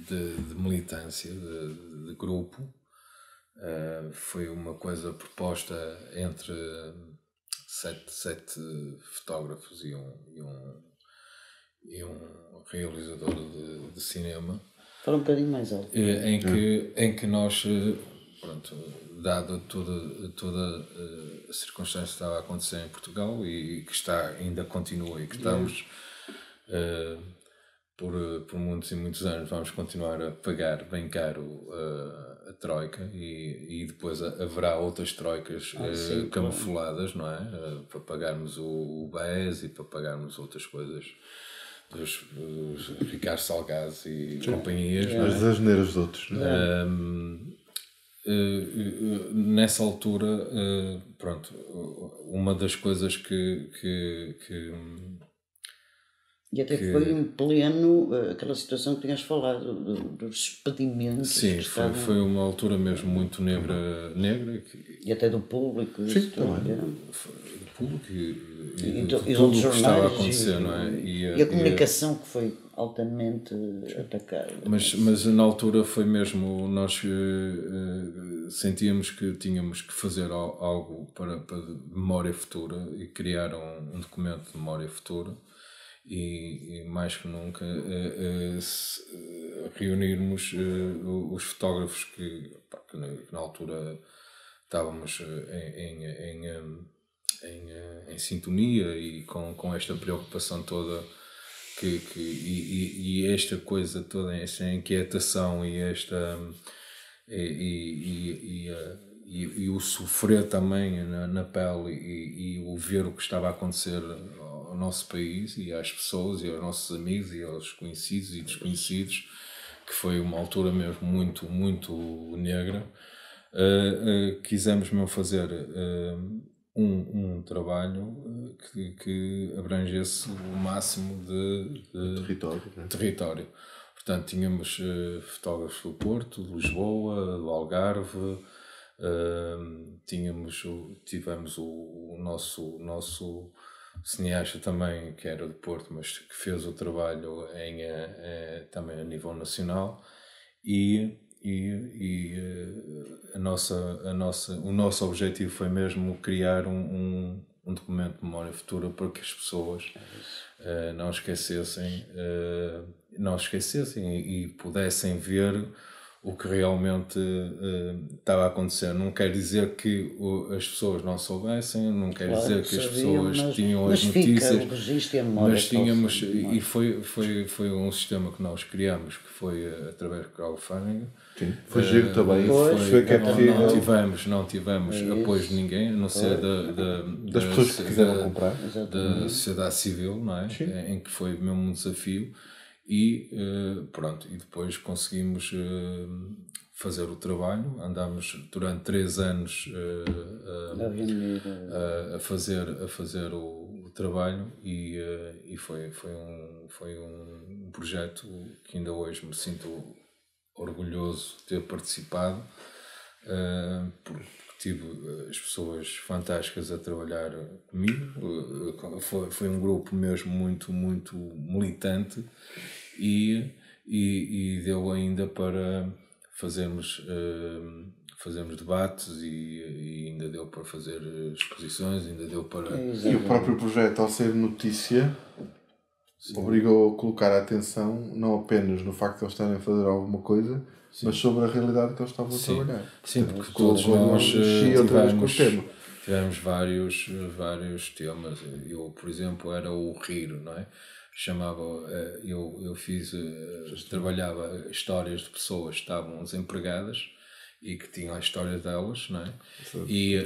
de militância, de grupo. Foi uma coisa proposta entre sete fotógrafos e um realizador de cinema.
Fala um bocadinho mais alto.
Em que nós, pronto, dada toda a circunstância que estava a acontecer em Portugal e que ainda continua e que estamos por muitos e muitos anos, vamos continuar a pagar bem caro a Troika e depois haverá outras Troicas camufladas, não é? Para pagarmos o BES e para pagarmos outras coisas dos Ricardo Salgado e companhias.
As asneiras de outros, não é?
Nessa altura, pronto, uma das coisas que
e até foi em pleno aquela situação que tinhas falado dos expedimentos.
Sim, foi uma altura mesmo muito negra
e até do público.
Sim,
do público e
tudo
o que estava a acontecer, não é?
E a comunicação que foi altamente atacada.
Mas na altura foi mesmo, nós sentíamos que tínhamos que fazer algo para memória futura e criar um documento de memória futura. E mais que nunca reunirmos os fotógrafos que na altura estávamos em sintonia e com esta preocupação toda e esta coisa toda, esta inquietação e esta e o sofrer também na pele e o ver o que estava a acontecer ao nosso país e às pessoas e aos nossos amigos e aos conhecidos e desconhecidos, que foi uma altura mesmo muito, muito negra. Quisemos mesmo fazer um trabalho que abrangesse o máximo de território. Portanto, tínhamos fotógrafos do Porto, de Lisboa, do Algarve. Tivemos o nosso cineasta também, que era de Porto, mas que fez o trabalho também a nível nacional, e o nosso objetivo foi mesmo criar um documento de memória futura para que as pessoas não esquecessem e pudessem ver o que realmente estava a acontecer. Não quer dizer que as pessoas não soubessem, não quer dizer que as pessoas tinham as notícias, mas tínhamos, e foi um sistema que nós criamos, que foi através do crowdfunding.
Sim, foi giro também.
Não tivemos apoio de ninguém, a não ser
das pessoas que quiseram comprar,
da sociedade civil, não é? Em que foi mesmo um desafio. E pronto, e depois conseguimos fazer o trabalho. Andámos durante 3 anos a fazer o trabalho e foi um projeto que ainda hoje me sinto orgulhoso de ter participado, porque tive as pessoas fantásticas a trabalhar comigo. Foi um grupo mesmo muito, muito militante e deu ainda para fazermos debates e ainda deu para fazer exposições, ainda deu para...
E o próprio projeto, ao ser notícia, obrigou a colocar a atenção não apenas no facto de eles estarem a fazer alguma coisa, mas sobre a realidade que eles estavam a trabalhar.
Sim, porque todos nós tivemos vários temas. Eu, por exemplo, era o RIR, não é? Trabalhava histórias de pessoas que estavam desempregadas e que tinham a história delas, não é? E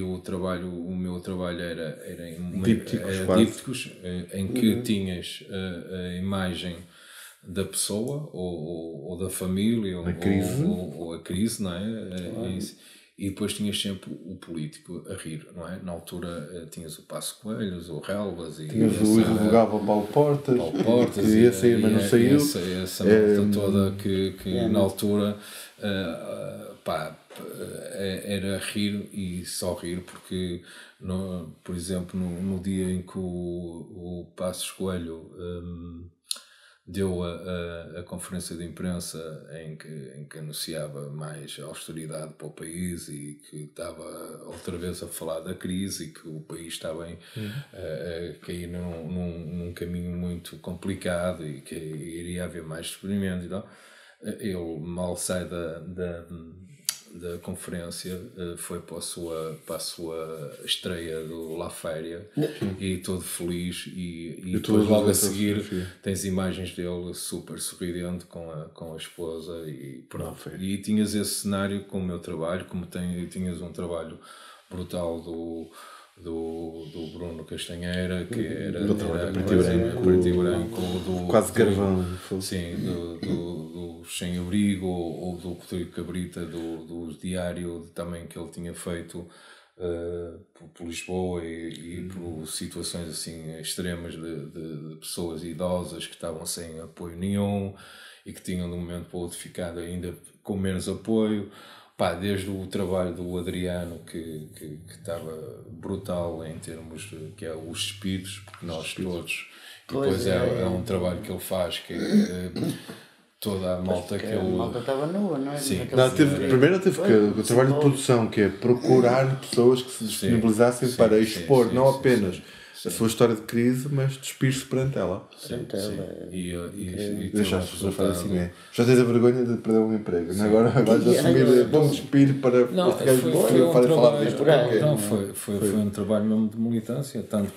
o meu trabalho era em dípticos, em que tinhas a imagem da pessoa ou da família ou a crise, não é? E depois tinhas sempre o político a rir, não é? Na altura tinhas o Passo Coelhos, o Relvas e
tinhas o advogado Paulo Portas
que
ia sair, mas não saiu.
Essa malta toda que na altura era rir e só rir, porque por exemplo no dia em que o Passos Coelho deu a conferência de imprensa em que anunciava mais austeridade para o país e que estava outra vez a falar da crise e que o país estava a cair num caminho muito complicado e que iria haver mais sofrimento e tal. Ele mal sai da conferência, foi para a sua estreia do La Féria e todo feliz e depois logo a seguir tens imagens dele super sorridente com a esposa e pronto. E tinhas esse cenário com o meu trabalho, como tinhas um trabalho brutal do Bruno Castanheira, que era preto e branco,
quase carvão,
sim, do Sem Abrigo, ou do Rodrigo Cabrita, do diário também que ele tinha feito por Lisboa e por situações assim extremas de pessoas idosas que estavam sem apoio nenhum e que tinham de um momento para o outro ficado ainda com menos apoio. Desde o trabalho do Adriano que estava brutal em termos que é os espíritos, porque nós todos, depois é um trabalho que ele faz que toda a malta que ele...
A malta estava nua, não é?
Sim.
Primeiro teve o trabalho de produção, que é procurar pessoas que se disponibilizassem para expor não apenas a sua história de crise, mas despir-se perante ela.
E
deixar as pessoas falarem assim, já tens a vergonha de perder um emprego, agora vais assumir, vamos despir para falar disto.
Foi um trabalho mesmo de militância, tanto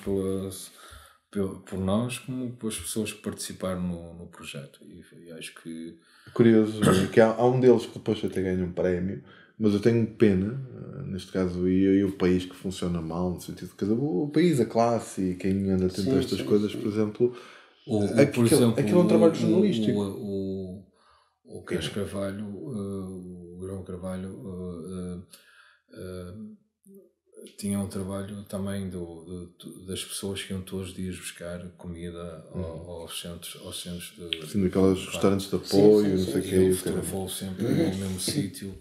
por nós como pelas pessoas que participaram no projeto. E acho que...
Curioso, que há um deles que depois até ganha um prémio, mas eu tenho pena, neste caso, e o país que funciona mal, no sentido de o país, a classe e quem anda atento a estas coisas, por exemplo, aquilo é um trabalho jornalístico.
O Queiroz Carvalho, o Grão Carvalho, tinha um trabalho também das pessoas que iam todos os dias buscar comida aos centros de...
Sim, daquelas restaurantes de apoio, não sei o quê.
Ele fotografou sempre no mesmo sítio.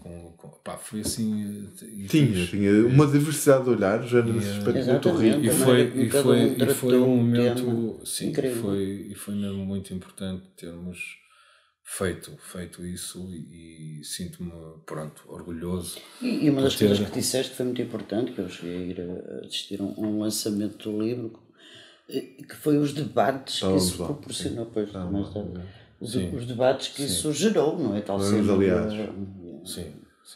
Foi assim...
Tinha uma diversidade de olhares, já nesse aspecto muito horrível.
E foi um momento... Sim, e foi mesmo muito importante termos feito isso e sinto-me, pronto, orgulhoso.
E uma das coisas que disseste foi muito importante, que eu cheguei a ir assistir a um lançamento do livro, que foi os debates que isso proporcionou. Os debates que isso gerou, não é? Tal sendo
aliás.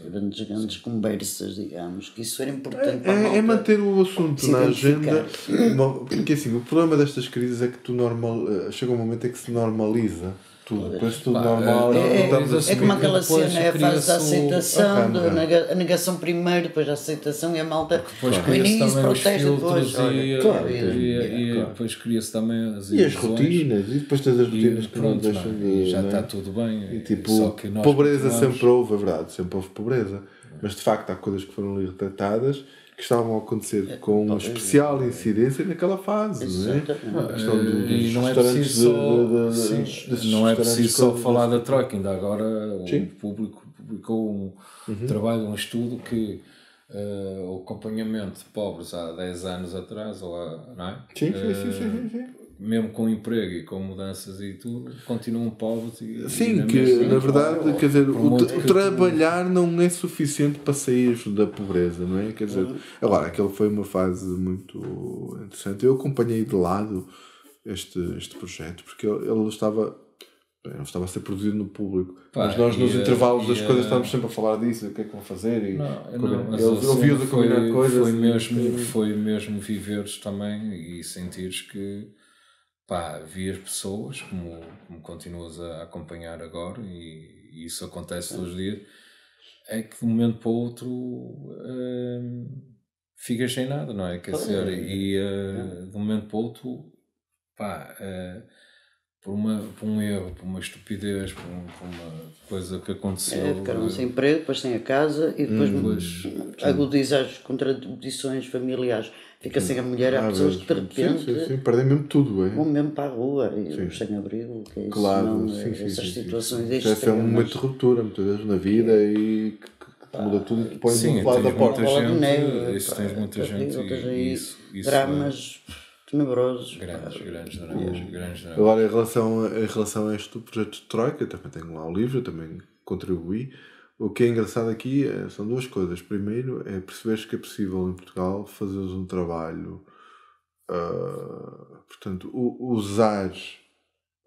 Grandes conversas, digamos, que isso era importante
é manter o assunto na agenda, porque assim, o problema destas crises é que chega um momento em que se normaliza tudo, parece tudo normal.
É como aquela cena, é a fase da aceitação, a negação primeiro, depois a aceitação e a malta
depois cria-se também os filtros e depois cria-se também
as rotinas, e depois tens as rotinas que não deixam de...
já está tudo bem.
E tipo, pobreza sempre houve, é verdade, sempre houve pobreza, mas de facto há coisas que foram ali retratadas que estavam a acontecer com especial incidência naquela fase, não é? A questão
e não é preciso só falar da Troika. Ainda agora o público publicou um trabalho, um estudo que o acompanhamento de pobres há 10 anos atrás, não é?
Sim.
Mesmo com emprego e com mudanças e tudo, continuam pobres.
Sim, que na verdade, quer dizer, o trabalhar não é suficiente para sair da pobreza, não é? Quer dizer, agora, aquela foi uma fase muito interessante. Eu acompanhei de lado este projeto, porque ele estava a ser produzido no público. Mas nós, nos intervalos das coisas, estávamos sempre a falar disso, o que é que vão fazer.
Eles ouviu-os a combinar coisas. Foi mesmo viveres também e sentires que vias pessoas, como continuas a acompanhar agora, e isso acontece todos os dias, é que de um momento para o outro ficas sem nada, não é? Quer dizer, e de um momento para o outro, por um erro, por uma estupidez, por uma coisa que aconteceu.
Ficaram sem emprego, depois sem a casa e depois agudizar as contradições familiares. Fica sem a mulher, há pessoas que de repente
perdem mesmo tudo,
vão mesmo para a rua e sem abrigo, que é isso, não, essas situações extremas.
Esse é um momento de ruptura, muitas vezes na vida, e que muda tudo e te põe do lado da porta.
Tens muita gente e isso
dramas tenebrosos.
Grandes dramas.
Agora, em relação a este projeto de Troika, também tenho lá o livro, também contribuí. O que é engraçado aqui são duas coisas. Primeiro, é perceberes que é possível em Portugal fazeres um trabalho, portanto, usar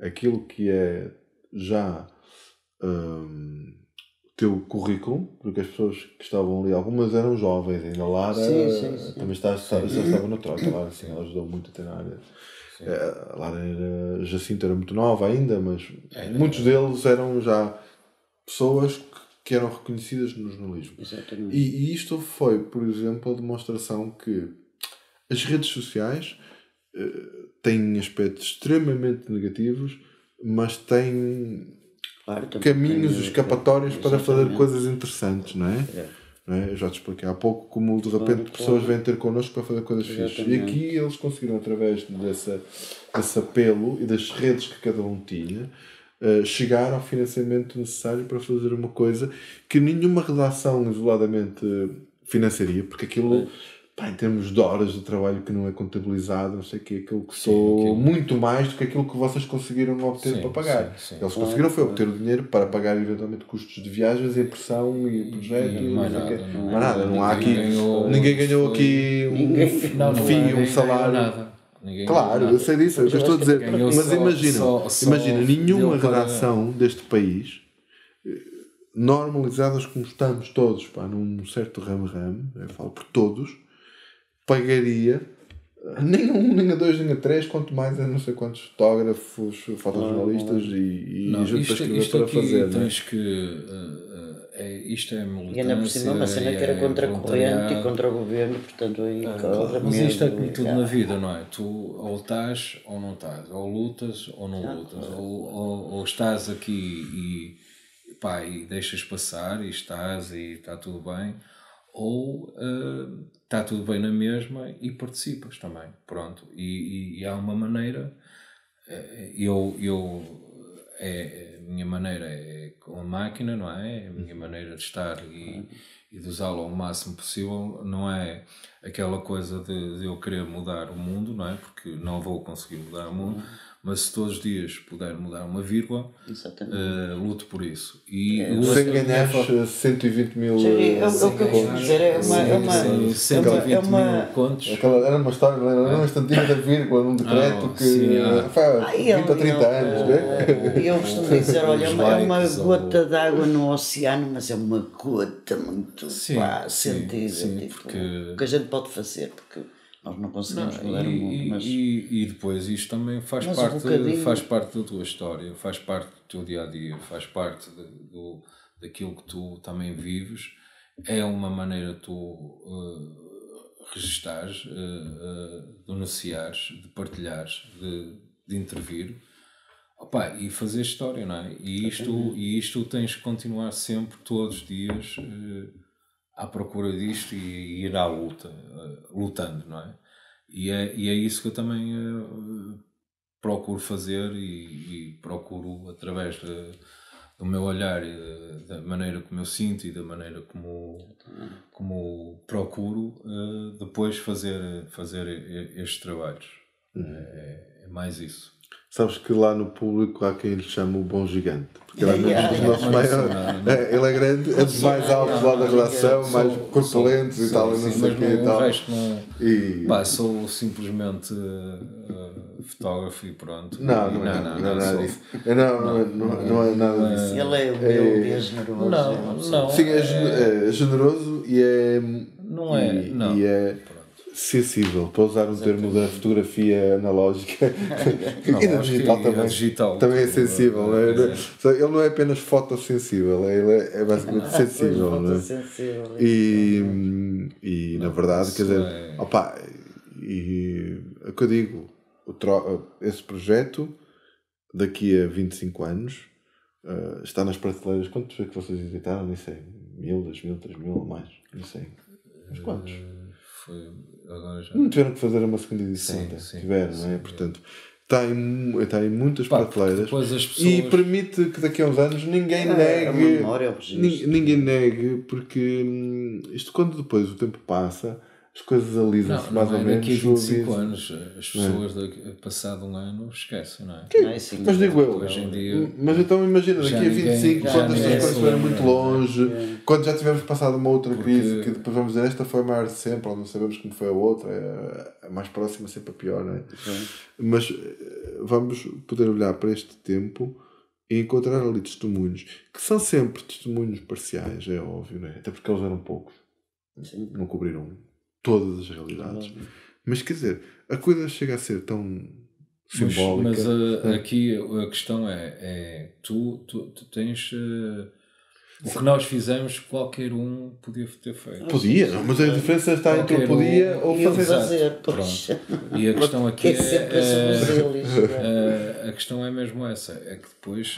aquilo que é já teu currículo, porque as pessoas que estavam ali, algumas eram jovens, ainda a Lara também já estava no Troika, ela ajudou muito até na área. A Lara Jacinto era muito nova ainda, mas muitos deles eram já pessoas que eram reconhecidas no jornalismo.
Exatamente.
E isto foi, por exemplo, a demonstração que as redes sociais têm aspectos extremamente negativos, mas têm caminhos escapatórios para fazer coisas interessantes, não é? Não é? Eu já te expliquei há pouco como de repente pessoas vêm ter connosco para fazer coisas fixas. E aqui eles conseguiram, através desse apelo e das redes que cada um tinha, chegar ao financiamento necessário para fazer uma coisa que nenhuma redação isoladamente financiaria, porque aquilo, em termos de horas de trabalho que não é contabilizado, não sei o que, aquilo custou muito mais do que aquilo que vocês conseguiram obter para pagar. Eles conseguiram foi obter o dinheiro para pagar eventualmente custos de viagens, impressão e projeto. Não há aqui. Ninguém ganhou aqui um salário. Claro, eu sei disso, é o que eu estou a dizer. Mas imagina, nenhuma redação deste país, normalizadas como estamos todos, num certo ramo-ramo, eu falo por todos, pagaria nem a 2, nem a 3, quanto mais a não sei quantos fotógrafos, fotojornalistas e gente para escrever para fazer.
Tens que isto é militância.
E ainda por cima uma cena que era contra a corrente e contra o governo, portanto aí
mas isto é como tudo na vida, não é? Tu ou estás ou não estás, ou lutas ou não lutas, ou estás aqui e deixas passar e estás e está tudo bem, ou está tudo bem na mesma e participas também, pronto. E há uma maneira, a minha maneira é com a máquina, não é? A minha maneira de estar e de usá-lo ao máximo possível. Não é aquela coisa de eu querer mudar o mundo, não é? Porque não vou conseguir mudar o mundo, mas se todos os dias puder mudar uma vírgula, luto por isso. E
sem ganhar 120 mil
é o que eu quero dizer, é uma
120 mil contos.
Era uma história, era um instantinho da vírgula num decreto que faz 20 a 30 anos.
Eu costumo dizer, olha, é uma gota de água no oceano, mas é uma gota muito sentida, porque que a gente pode fazer, porque nós não conseguimos mudar o mundo. Mas...
E depois isto também faz parte da tua história, faz parte do teu dia-a-dia, faz parte daquilo que tu também vives. É uma maneira de tu registares, denunciares, de partilhares, de intervir. Opa, e fazer história, não é? E isto tens que continuar sempre, todos os dias, à procura disto e ir à luta, lutando, não é? E é isso que eu também procuro fazer e procuro, através do meu olhar, da maneira como eu sinto e da maneira como procuro, depois fazer estes trabalhos. É mais isso.
Sabes que lá no público há quem lhe chama o bom gigante, porque ele é mesmo dos nossos maiores. Ele é grande, é dos mais altos lá da relação, mais corpulentos e tal, não sei o que e tal.
O resto não. Sou simplesmente fotógrafo e pronto.
Não é nada disso. Não é nada disso.
Ele é humilde e é generoso.
Não.
Sim, é generoso e é.
Não é. Não.
E é sensível, para usar um termo da fotografia analógica e da digital também é sensível, não é? Ele não é apenas fotossensível, ele é basicamente sensível, não é? E na verdade, quer dizer, e é o que eu digo, esse projeto daqui a 25 anos está nas prateleiras. Quantos é que vocês editaram? Nem sei, 1000, 2000, 3000 ou mais, não sei, mas quantos? Não tiveram que fazer uma segunda edição, tiveram, não é? Portanto, está em muitas prateleiras e permite que daqui a uns anos ninguém negue, porque isto, quando depois o tempo passa, as coisas alisam-se mais ou menos.
Daqui a 25 anos, as pessoas, passado um ano, esquecem, não é?
Mas digo eu,
hoje em dia,
mas então imagina, daqui a 25, quando as pessoas estiverem muito longe, quando já tivermos passado uma outra crise, que depois vamos dizer, esta foi a maior de sempre, ou não sabemos como foi a outra, a mais próxima sempre a pior, não é? Mas vamos poder olhar para este tempo e encontrar ali testemunhos, que são sempre testemunhos parciais, é óbvio, não é? Até porque eles eram poucos, não cobriram todas as realidades. Mas quer dizer, a coisa chega a ser tão simbólica.
Mas aqui a questão é tu tens o que nós fizemos, qualquer um podia ter feito.
Podia, mas a diferença está entre o podia ou fazer.
Pronto. E a questão aqui a questão é mesmo essa, é que depois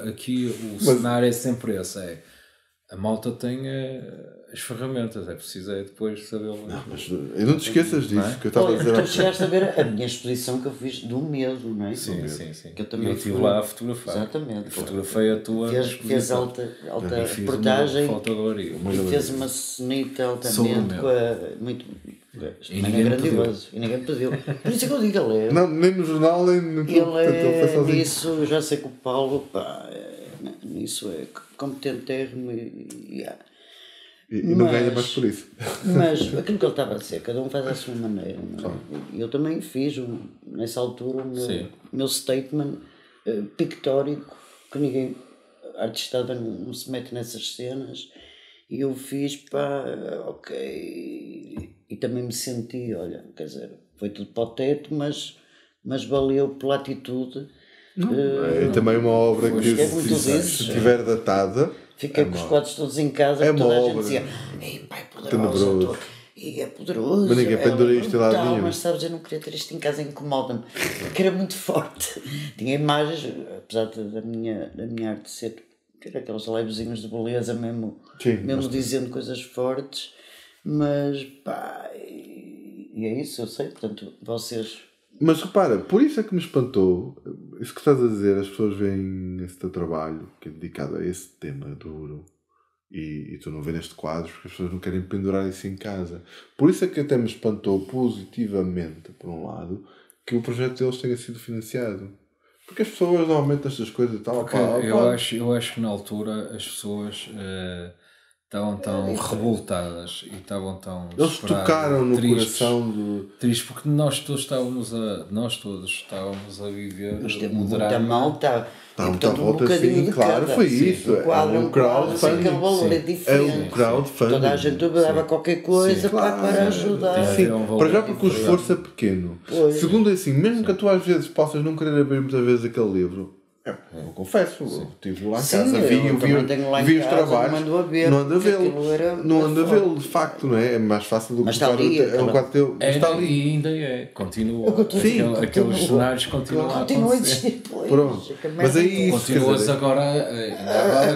aqui o cenário é sempre esse, a malta tem as ferramentas, é preciso depois saber.
Mas não te esqueças disso, que eu estava a dizer.
Tu chegaste a ver a minha exposição que eu fiz do medo, não é?
Sim.
Que eu também
estive lá a fotografar.
Exatamente.
Fotografei a tua.
Fez alta reportagem
e
fez uma cenita altamente muito. E ninguém grandioso. E ninguém pediu. Por isso é que eu digo, ele é.
Não, nem no jornal, nem no
ele é nisso, eu já sei que o Paulo, nisso é competente-ermo
e não ganha mais por isso.
Mas aquilo que ele estava a dizer, cada um faz à sua maneira. Eu também fiz, nessa altura, o meu statement pictórico, que ninguém, a artistada não se mete nessas cenas, e eu fiz, e também me senti, olha, quer dizer, foi tudo para o teto, mas valeu pela atitude.
É também uma obra que, se estiver datada,
fiquei com os quadros todos em casa, toda a gente dizia, ei pai, poderoso, e é poderoso,
mas ninguém pendura isto lá nenhum.
Mas sabes, eu não queria ter isto em casa, incomoda-me, porque era muito forte. Tinha imagens, apesar da minha arte ter aqueles levezinhos de beleza mesmo, dizendo coisas fortes, mas e é isso, eu sei, portanto, vocês...
Mas repara, por isso é que me espantou, isso que estás a dizer, as pessoas veem esse teu trabalho, que é dedicado a esse tema duro, E tu não vês neste quadro porque as pessoas não querem pendurar isso em casa. Por isso é que até me espantou positivamente, por um lado, que o projeto deles tenha sido financiado. Porque as pessoas normalmente estas coisas e tal...
Eu acho que na altura as pessoas estavam tão revoltadas e estavam tão...
Eles tocaram no coração do...
Tristes, porque nós todos estávamos a viver
um drama. Malta.
Está à volta assim, claro, foi isso. É um crowdfunding. É um crowdfunding.
Toda a gente dava qualquer coisa para ajudar.
Sim, para já porque o esforço é pequeno. Segundo, assim, mesmo que tu às vezes possas não querer abrir muitas vezes aquele livro, eu confesso, eu estive lá em casa, vi os trabalhos, não ando a vê-lo, de facto, não é? É mais fácil do que
está ali,
está ali. E ainda continua. Aqueles cenários continuam a acontecer.
Pronto, mas aí isso
continuas agora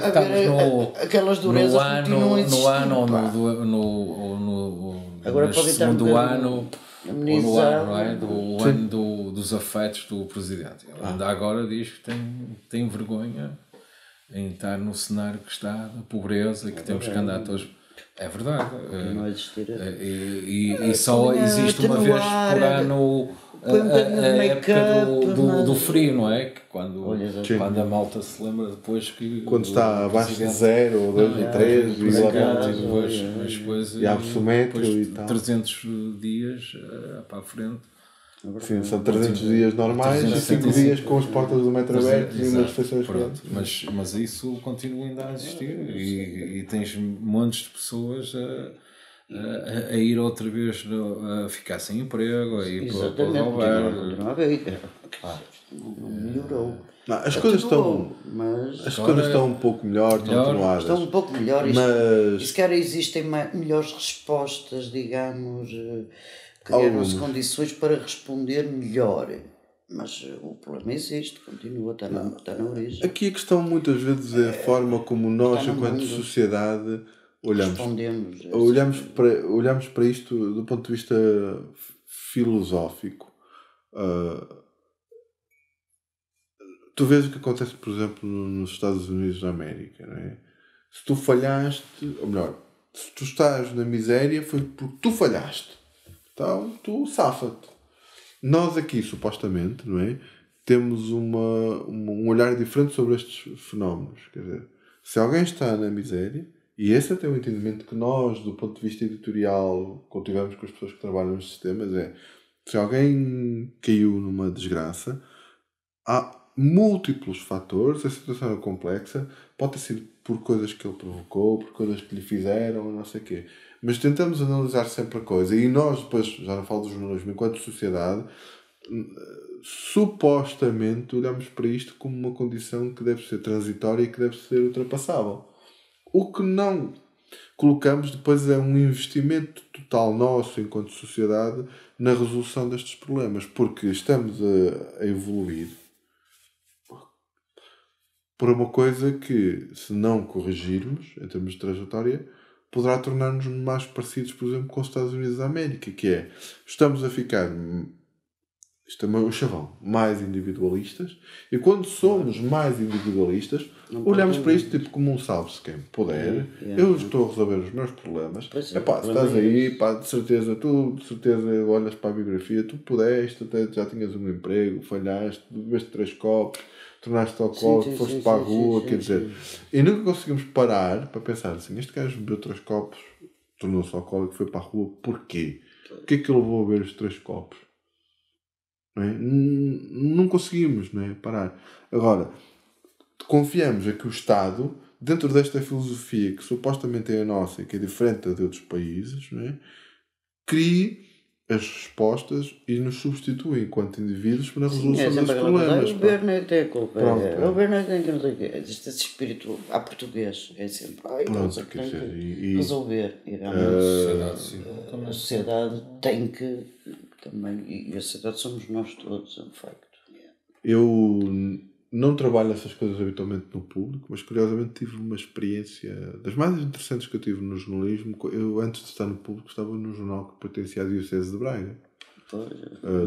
que estamos
aquelas durezas
no segundo ano, não é? Do ano dos afetos do presidente. Ele ainda agora diz que tem vergonha em estar no cenário que está, da pobreza, e que temos que andar todos. É verdade.
Não existir.
E só existe uma vez por ano a época do frio, não é? Que quando a malta se lembra depois que...
Quando está abaixo de 0 ou 2 ou 3
e depois
e abre-se o metro e tal.
300 dias para a frente.
Sim, são 300 dias normais e 5 dias com as portas do metro abertas e umas refeições prontas.
Mas isso continua ainda a existir e tens montes de pessoas a ir outra vez a ficar sem emprego, a ir para o albergue.
Não melhorou.
As coisas estão um pouco melhor,
estão um pouco melhor, e se calhar existem melhores respostas, digamos, criaram-se condições para responder melhor, mas o problema existe, continua, está na origem.
Aqui a questão muitas vezes é a forma como nós, enquanto sociedade, olhamos para isto do ponto de vista filosófico. Tu vês o que acontece, por exemplo, nos Estados Unidos da América, não é? Se tu falhaste, ou melhor, se tu estás na miséria foi porque tu falhaste. Então, tu safa-te. Nós aqui, supostamente, não é? Temos um olhar diferente sobre estes fenómenos. Quer dizer, se alguém está na miséria, e esse até é o entendimento que nós, do ponto de vista editorial, quando tivemos com as pessoas que trabalham nos sistemas, é se alguém caiu numa desgraça, há múltiplos fatores, a situação é complexa, pode ter sido por coisas que ele provocou, por coisas que lhe fizeram, não sei o quê. Mas tentamos analisar sempre a coisa, e nós depois, já não falo do jornalismo, enquanto sociedade, supostamente olhamos para isto como uma condição que deve ser transitória e que deve ser ultrapassável. O que não colocamos depois é um investimento total nosso enquanto sociedade na resolução destes problemas, porque estamos a evoluir por uma coisa que, se não corrigirmos em termos de trajetória, poderá tornar-nos mais parecidos, por exemplo, com os Estados Unidos da América, que é, estamos a ficar, isto é o chavão, mais individualistas, e quando somos mais individualistas, olhamos para isto tipo como um salve-se quem puder, eu estou a resolver os meus problemas, se estás aí, de certeza olhas para a biografia, tu pudeste, até já tinhas um emprego, falhaste, bebeste 3 copos, tornaste alcoólico, foste para a rua, quer dizer, e nunca conseguimos parar para pensar assim, este gajo bebeu 3 copos, tornou-se alcoólico, foi para a rua, porquê? Porquê que ele levou a beber os 3 copos? Não é? Não conseguimos, não é? Parar. Agora, confiamos é que o Estado, dentro desta filosofia que supostamente é a nossa e que é diferente da de outros países, não é? Crie as respostas e nos substitui enquanto indivíduos para a resolução dos problemas.
O governo é que tem a culpa. O governo é que tem que não sei o quê. Existe esse espírito à português. É sempre. Pronto, quer dizer, e resolver. E realmente a sociedade tem que também. E a sociedade somos nós todos, é um facto.
Eu não trabalho essas coisas habitualmente no público, mas curiosamente tive uma experiência das mais interessantes que eu tive no jornalismo. Eu, antes de estar no público, estava num jornal que pertencia à Diocese de Braga,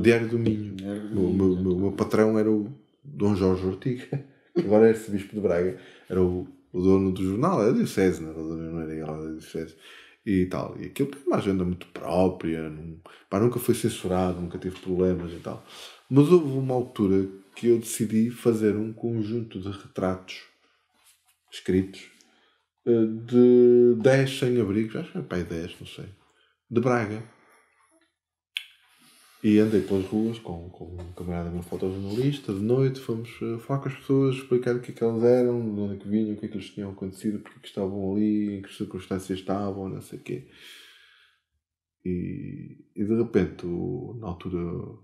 Diário do Minho. O meu patrão era o Dom Jorge Ortiga, que agora é arcebispo de Braga, era o o dono do jornal era diocese, não era ele, era diocese. E tal. E aquilo tem uma agenda muito própria, nunca foi censurado, nunca teve problemas e tal. Mas houve uma altura que eu decidi fazer um conjunto de retratos escritos de 10 sem-abrigos, acho que é 10, não sei, de Braga. E andei pelas ruas com um camarada meu fotojornalista, de noite, fomos falar com as pessoas, explicar o que é que elas eram, de onde é que vinham, o que é que lhes tinham acontecido, porque é que estavam ali, em que circunstâncias estavam, não sei o quê. E de repente, na altura,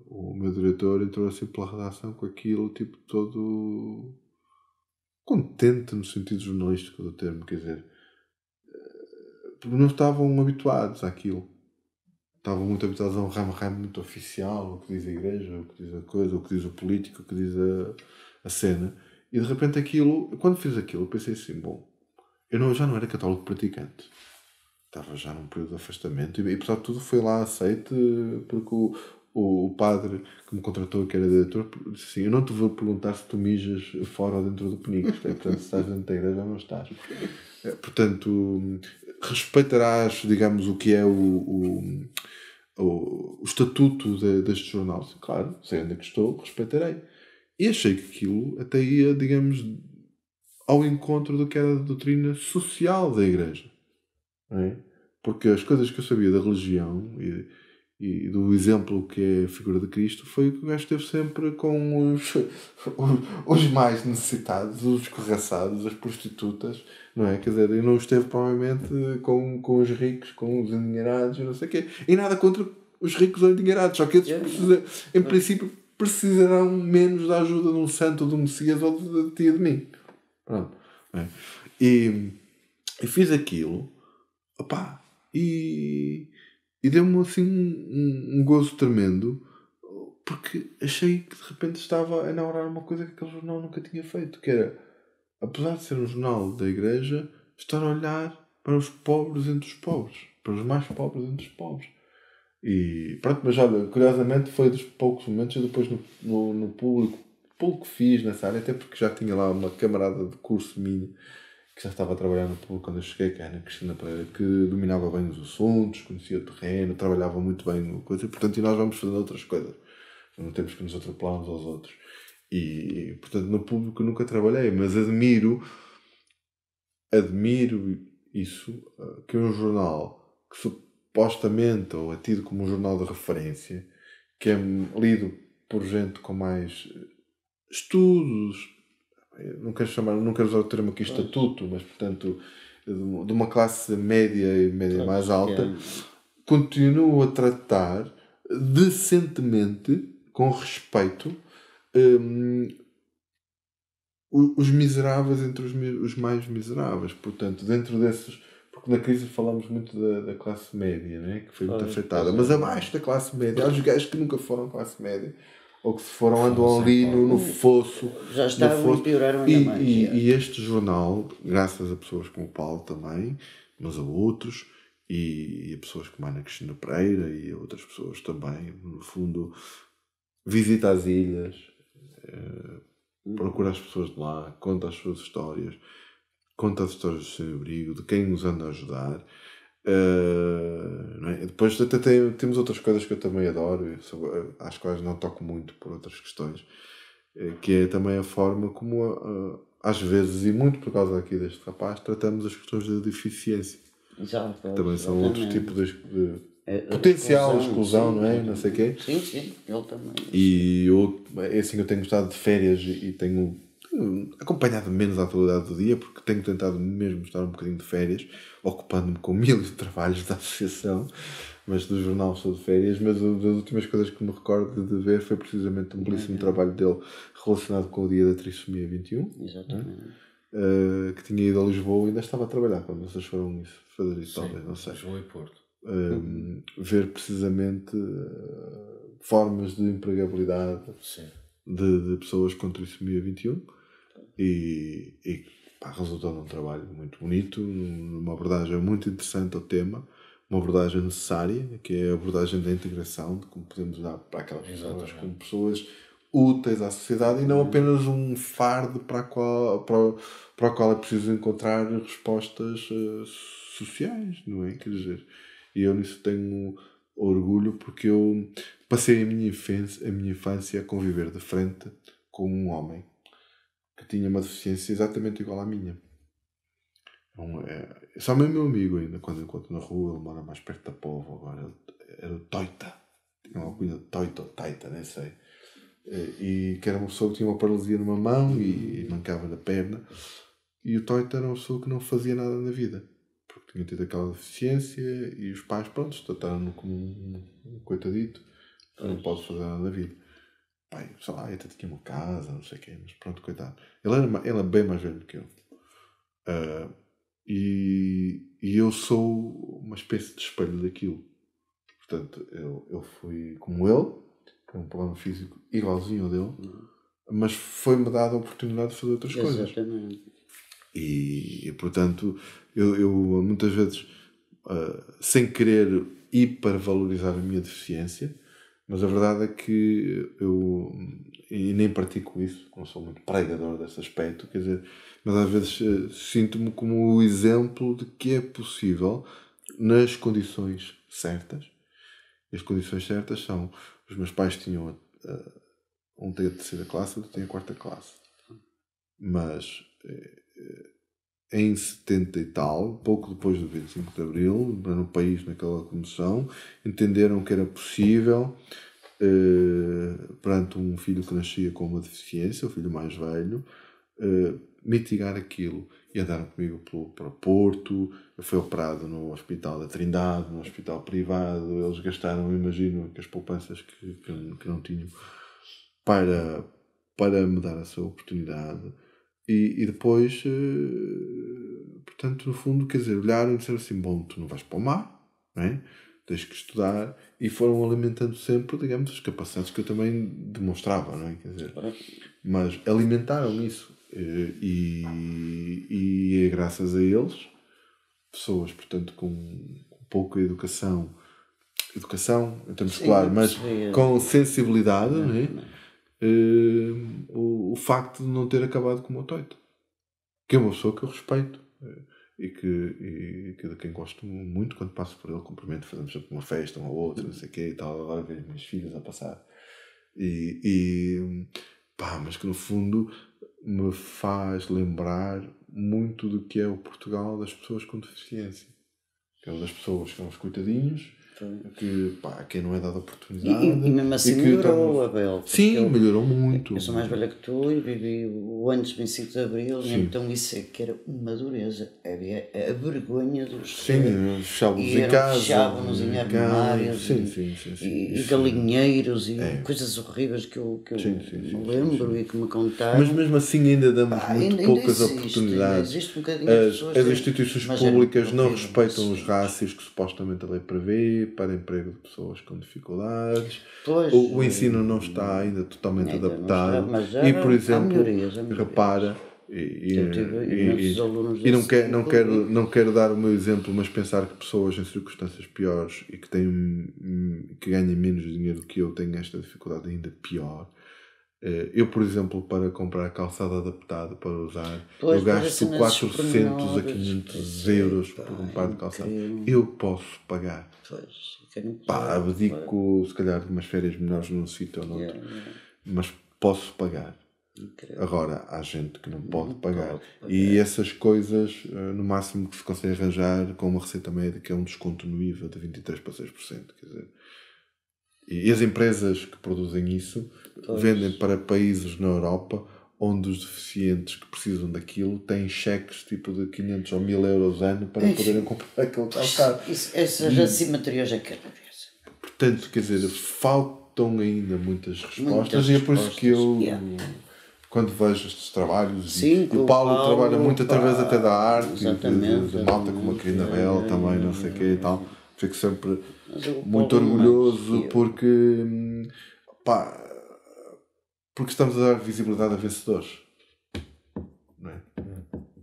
o meu diretor entrou assim pela redação com aquilo, tipo, todo contente no sentido jornalístico do termo, quer dizer, porque não estavam habituados àquilo. Estavam muito habituados a um ramo muito oficial, o que diz a igreja, o que diz a coisa, o que diz o político, o que diz a cena. E de repente aquilo, quando fiz aquilo, eu pensei assim, bom, eu já não era católico praticante. Estava já num período de afastamento e apesar de tudo foi lá aceite, porque o padre que me contratou, que era diretor, disse assim, eu não te vou perguntar se tu mijas fora ou dentro do penico, portanto, se estás dentro da igreja ou não estás. Portanto, respeitarás, digamos, o que é o estatuto deste jornal. Claro, sei onde é que estou, respeitarei. E achei que aquilo até ia, digamos, ao encontro do que era a doutrina social da igreja. Não é? Porque as coisas que eu sabia da religião e do exemplo que é a figura de Cristo foi o que o gajo esteve sempre com os mais necessitados, os escorraçados, as prostitutas, não é? Quer dizer, e não esteve provavelmente com os ricos, com os endinheirados e não sei o quê. E nada contra os ricos ou endinheirados, só que eles em princípio precisarão menos da ajuda de um santo, de um Messias ou de ti e de mim. Pronto. É? E fiz aquilo, opá, e deu-me assim um gozo tremendo, porque achei que de repente estava a inaugurar uma coisa que aquele jornal nunca tinha feito, que era, apesar de ser um jornal da igreja, estar a olhar para os pobres entre os pobres, para os mais pobres entre os pobres. E pronto, mas olha, curiosamente foi dos poucos momentos, eu depois no público, pouco fiz nessa área, até porque já tinha lá uma camarada de curso minha que já estava a trabalhar no público quando eu cheguei, que era a Ana Cristina Pereira, que dominava bem os assuntos, conhecia o terreno, trabalhava muito bem no coisa, e portanto nós vamos fazendo outras coisas, não temos que nos atropelar uns aos outros. E portanto no público nunca trabalhei, mas admiro isso, que é um jornal que supostamente ou é tido como um jornal de referência, que é lido por gente com mais estudos, não quero usar o termo aqui estatuto, mas portanto de uma classe média e média mais alta, continua a tratar decentemente, com respeito, os miseráveis entre os mais miseráveis. Portanto, dentro desses, porque na crise falamos muito da classe média, né? Que foi muito afetada, mas abaixo da classe média há os gajos que nunca foram classe média, ou que se foram, andam ali no fosso.
Já estavam e pioraram ainda mais.
E este jornal, graças a pessoas como o Paulo também, mas a outros, e a pessoas como a Ana Cristina Pereira e a outras pessoas também, no fundo, visita as ilhas, procura as pessoas de lá, conta as suas histórias, conta as histórias do seu abrigo, de quem nos anda a ajudar. Não é? Depois até temos outras coisas que eu também adoro, às quais não toco muito por outras questões, que é também a forma como às vezes, e muito por causa aqui deste rapaz, tratamos as questões da deficiência.
Exato,
também são outro tipo de potencial exclusão, não é? Sim, não sei o quê.
Sim, ele também.
E eu tenho estado de férias e tenho acompanhado menos a atualidade do dia, porque tenho tentado mesmo estar um bocadinho de férias, ocupando-me com mil trabalhos da associação, mas do jornal estou de férias. Mas das últimas coisas que me recordo de ver foi precisamente um belíssimo trabalho dele relacionado com o dia da Trissomia 21.
Exatamente.
Que tinha ido a Lisboa e ainda estava a trabalhar quando vocês foram fazer isso, talvez, não sei.
Lisboa e Porto.
Ver precisamente formas de empregabilidade de pessoas com trissomia 21 e resultou num trabalho muito bonito, numa abordagem muito interessante ao tema, uma abordagem necessária, que é a abordagem da integração, de como podemos dar para aquelas pessoas como pessoas úteis à sociedade e não apenas um fardo para o qual é preciso encontrar respostas sociais, não é? Quer dizer, e eu nisso tenho orgulho porque eu passei a minha infância a conviver de frente com um homem que tinha uma deficiência exatamente igual à minha. Só meu amigo ainda, quando encontro na rua, ele mora mais perto da Póvoa, agora era o Toita. Tinha uma coisa de Toita ou Taita, nem sei. E que era uma pessoa que tinha uma paralisia numa mão e mancava na perna. E o Toita era uma pessoa que não fazia nada na vida. Porque tinha tido aquela deficiência e os pais, pronto, trataram-no como um coitadito. Não pode fazer nada na vida. Pai, sei lá, até tinha uma casa, não sei o quê, mas pronto, coitado. Ele era bem mais velho que eu. E eu sou uma espécie de espelho daquilo. Portanto, eu fui como ele, com um problema físico igualzinho ao dele, mas foi-me dada a oportunidade de fazer outras coisas.
Exatamente.
E portanto, eu muitas vezes, sem querer hipervalorizar a minha deficiência, mas a verdade é que eu, e nem pratico isso, não sou muito pregador desse aspecto, quer dizer, mas às vezes sinto-me como o exemplo de que é possível, nas condições certas. E as condições certas são, os meus pais tinham um tem a terceira classe, outro tem a quarta classe. Mas em 70 e tal, pouco depois do 25 de Abril, no país, naquela comissão, entenderam que era possível, perante um filho que nascia com uma deficiência, o filho mais velho, mitigar aquilo. E andaram comigo para Porto, eu fui operado no Hospital da Trindade, no hospital privado, eles gastaram, imagino, que as poupanças que não tinham para me dar essa oportunidade. E depois, portanto, no fundo, quer dizer, olharam e disseram assim, bom, tu não vais para o mar, não é? Tens que estudar, e foram alimentando sempre, digamos, as capacidades que eu também demonstrava, não é? Quer dizer, mas alimentaram isso, e é graças a eles, pessoas, portanto, com pouca educação em termos escolares, mas com sensibilidade, não é? O facto de não ter acabado como o Toito, que é uma pessoa que eu respeito e que de quem gosto muito. Quando passo por ele, cumprimento, fazemos sempre uma festa, uma outra, não sei o quê e tal. Agora vejo as minhas filhas a passar mas que no fundo me faz lembrar muito do que é o Portugal das pessoas com deficiência, que é das pessoas que são os coitadinhos, que quem não é dado a oportunidade.
E mesmo assim melhorou, Abel.
Sim, melhorou muito.
Eu sou mais velha que tu e vivi o antes do 25 de Abril, e então isso é que era uma dureza. Havia a vergonha dos...
Sim, fechavam-nos em casa.
Fechavam-nos em armários e galinheiros e coisas horríveis que eu me lembro e que me contaram.
Mas mesmo assim ainda damos muito poucas oportunidades.
Existe um
as instituições públicas não respeitam os rácios que supostamente a lei prevê para emprego de pessoas com dificuldades. O ensino não está ainda totalmente adaptado. E, por exemplo, repara, não quero dar o meu exemplo, mas pensar que pessoas em circunstâncias piores e que ganham menos dinheiro que eu têm esta dificuldade ainda pior. Eu, por exemplo, para comprar calçado adaptado para usar, eu gasto 400 a 500 euros por um par de calçado. Eu posso pagar. Abdico, se calhar, de umas férias menores num sítio ou noutro, mas posso pagar. Agora, há gente que não pode pagar. E essas coisas, no máximo que se consegue arranjar com uma receita médica, é um desconto no IVA de 23% para 6%. Quer dizer, e as empresas que produzem isso vendem para países na Europa onde os deficientes que precisam daquilo têm cheques tipo de 500 ou 1000 euros ano para poderem comprar aquele calçado.
Essas assimetrias é que
portanto, quer dizer, faltam ainda muitas respostas e é por isso que eu, quando vejo estes trabalhos, e o Paulo trabalha muito através até da arte, de malta como a Karina Bell também, não sei o quê e tal, fico sempre muito orgulhoso porque estamos a dar visibilidade a vencedores, não é?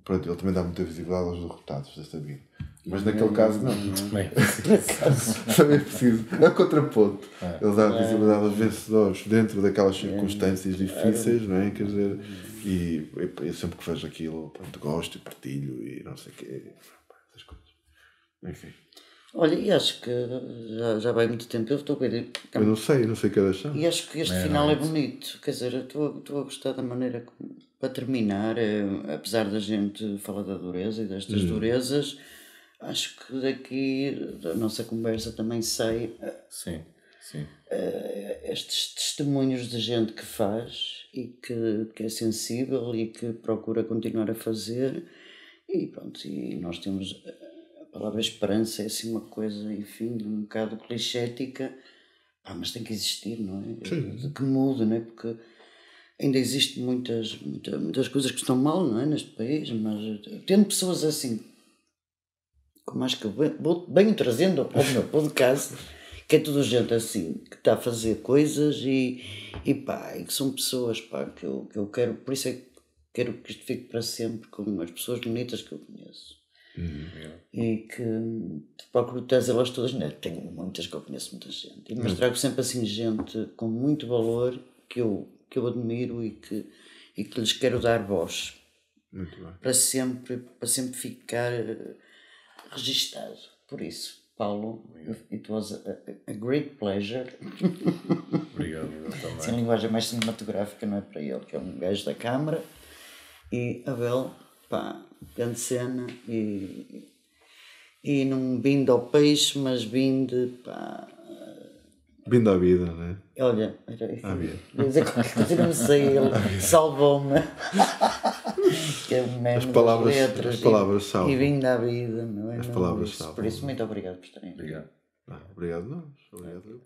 Pronto, ele também dá muita visibilidade aos derrotados desta vida. Mas naquele caso não.
Também é
preciso. É contraponto. Ele dá a visibilidade aos vencedores dentro daquelas circunstâncias difíceis, não é? Quer dizer, e eu sempre que vejo aquilo, pronto, gosto e partilho e não sei o quê. Essas coisas. Enfim.
Olha, e acho que já vai muito tempo. Eu estou a ver.
Eu não sei o que é deixar.
E acho que este final é bonito. Quer dizer, eu estou a gostar da maneira como, para terminar, apesar da gente falar da dureza e destas durezas, acho que daqui da nossa conversa também sai
sim.
estes testemunhos de gente que faz e que é sensível e que procura continuar a fazer. E pronto, e nós temos. A palavra esperança é assim uma coisa, enfim, um bocado clichêtica, mas tem que existir, não é?
Sim.
Que mude, não é? Porque ainda existem muitas coisas que estão mal, não é? Neste país, mas tendo pessoas assim, como acho que eu venho trazendo ao meu podcast, que é tudo gente assim, que está a fazer coisas e que são pessoas, que eu quero, por isso é que quero que isto fique para sempre com as pessoas bonitas que eu conheço. E que procuro trazê-las todas, né? Tenho muitas que eu conheço, muita gente, mas trago sempre assim gente com muito valor que eu admiro e que lhes quero dar voz.
Muito bem.
Para sempre ficar registado. Por isso, Paulo, it was a great pleasure.
Obrigado, eu também.
Sem linguagem mais cinematográfica, não é para ele, que é um gajo da câmara. E Abel, grande cena e não vindo ao peixe, mas vindo
vindo à vida, não é?
Olha, ia dizer qualquer coisa, não sei, ele salvou-me. Que é o mesmo das letras.
As palavras salvam.
E vindo à vida, não é?
As palavras salvam.
Por isso, muito obrigado por estarem aqui.
Obrigado.
Obrigado nós. Obrigado.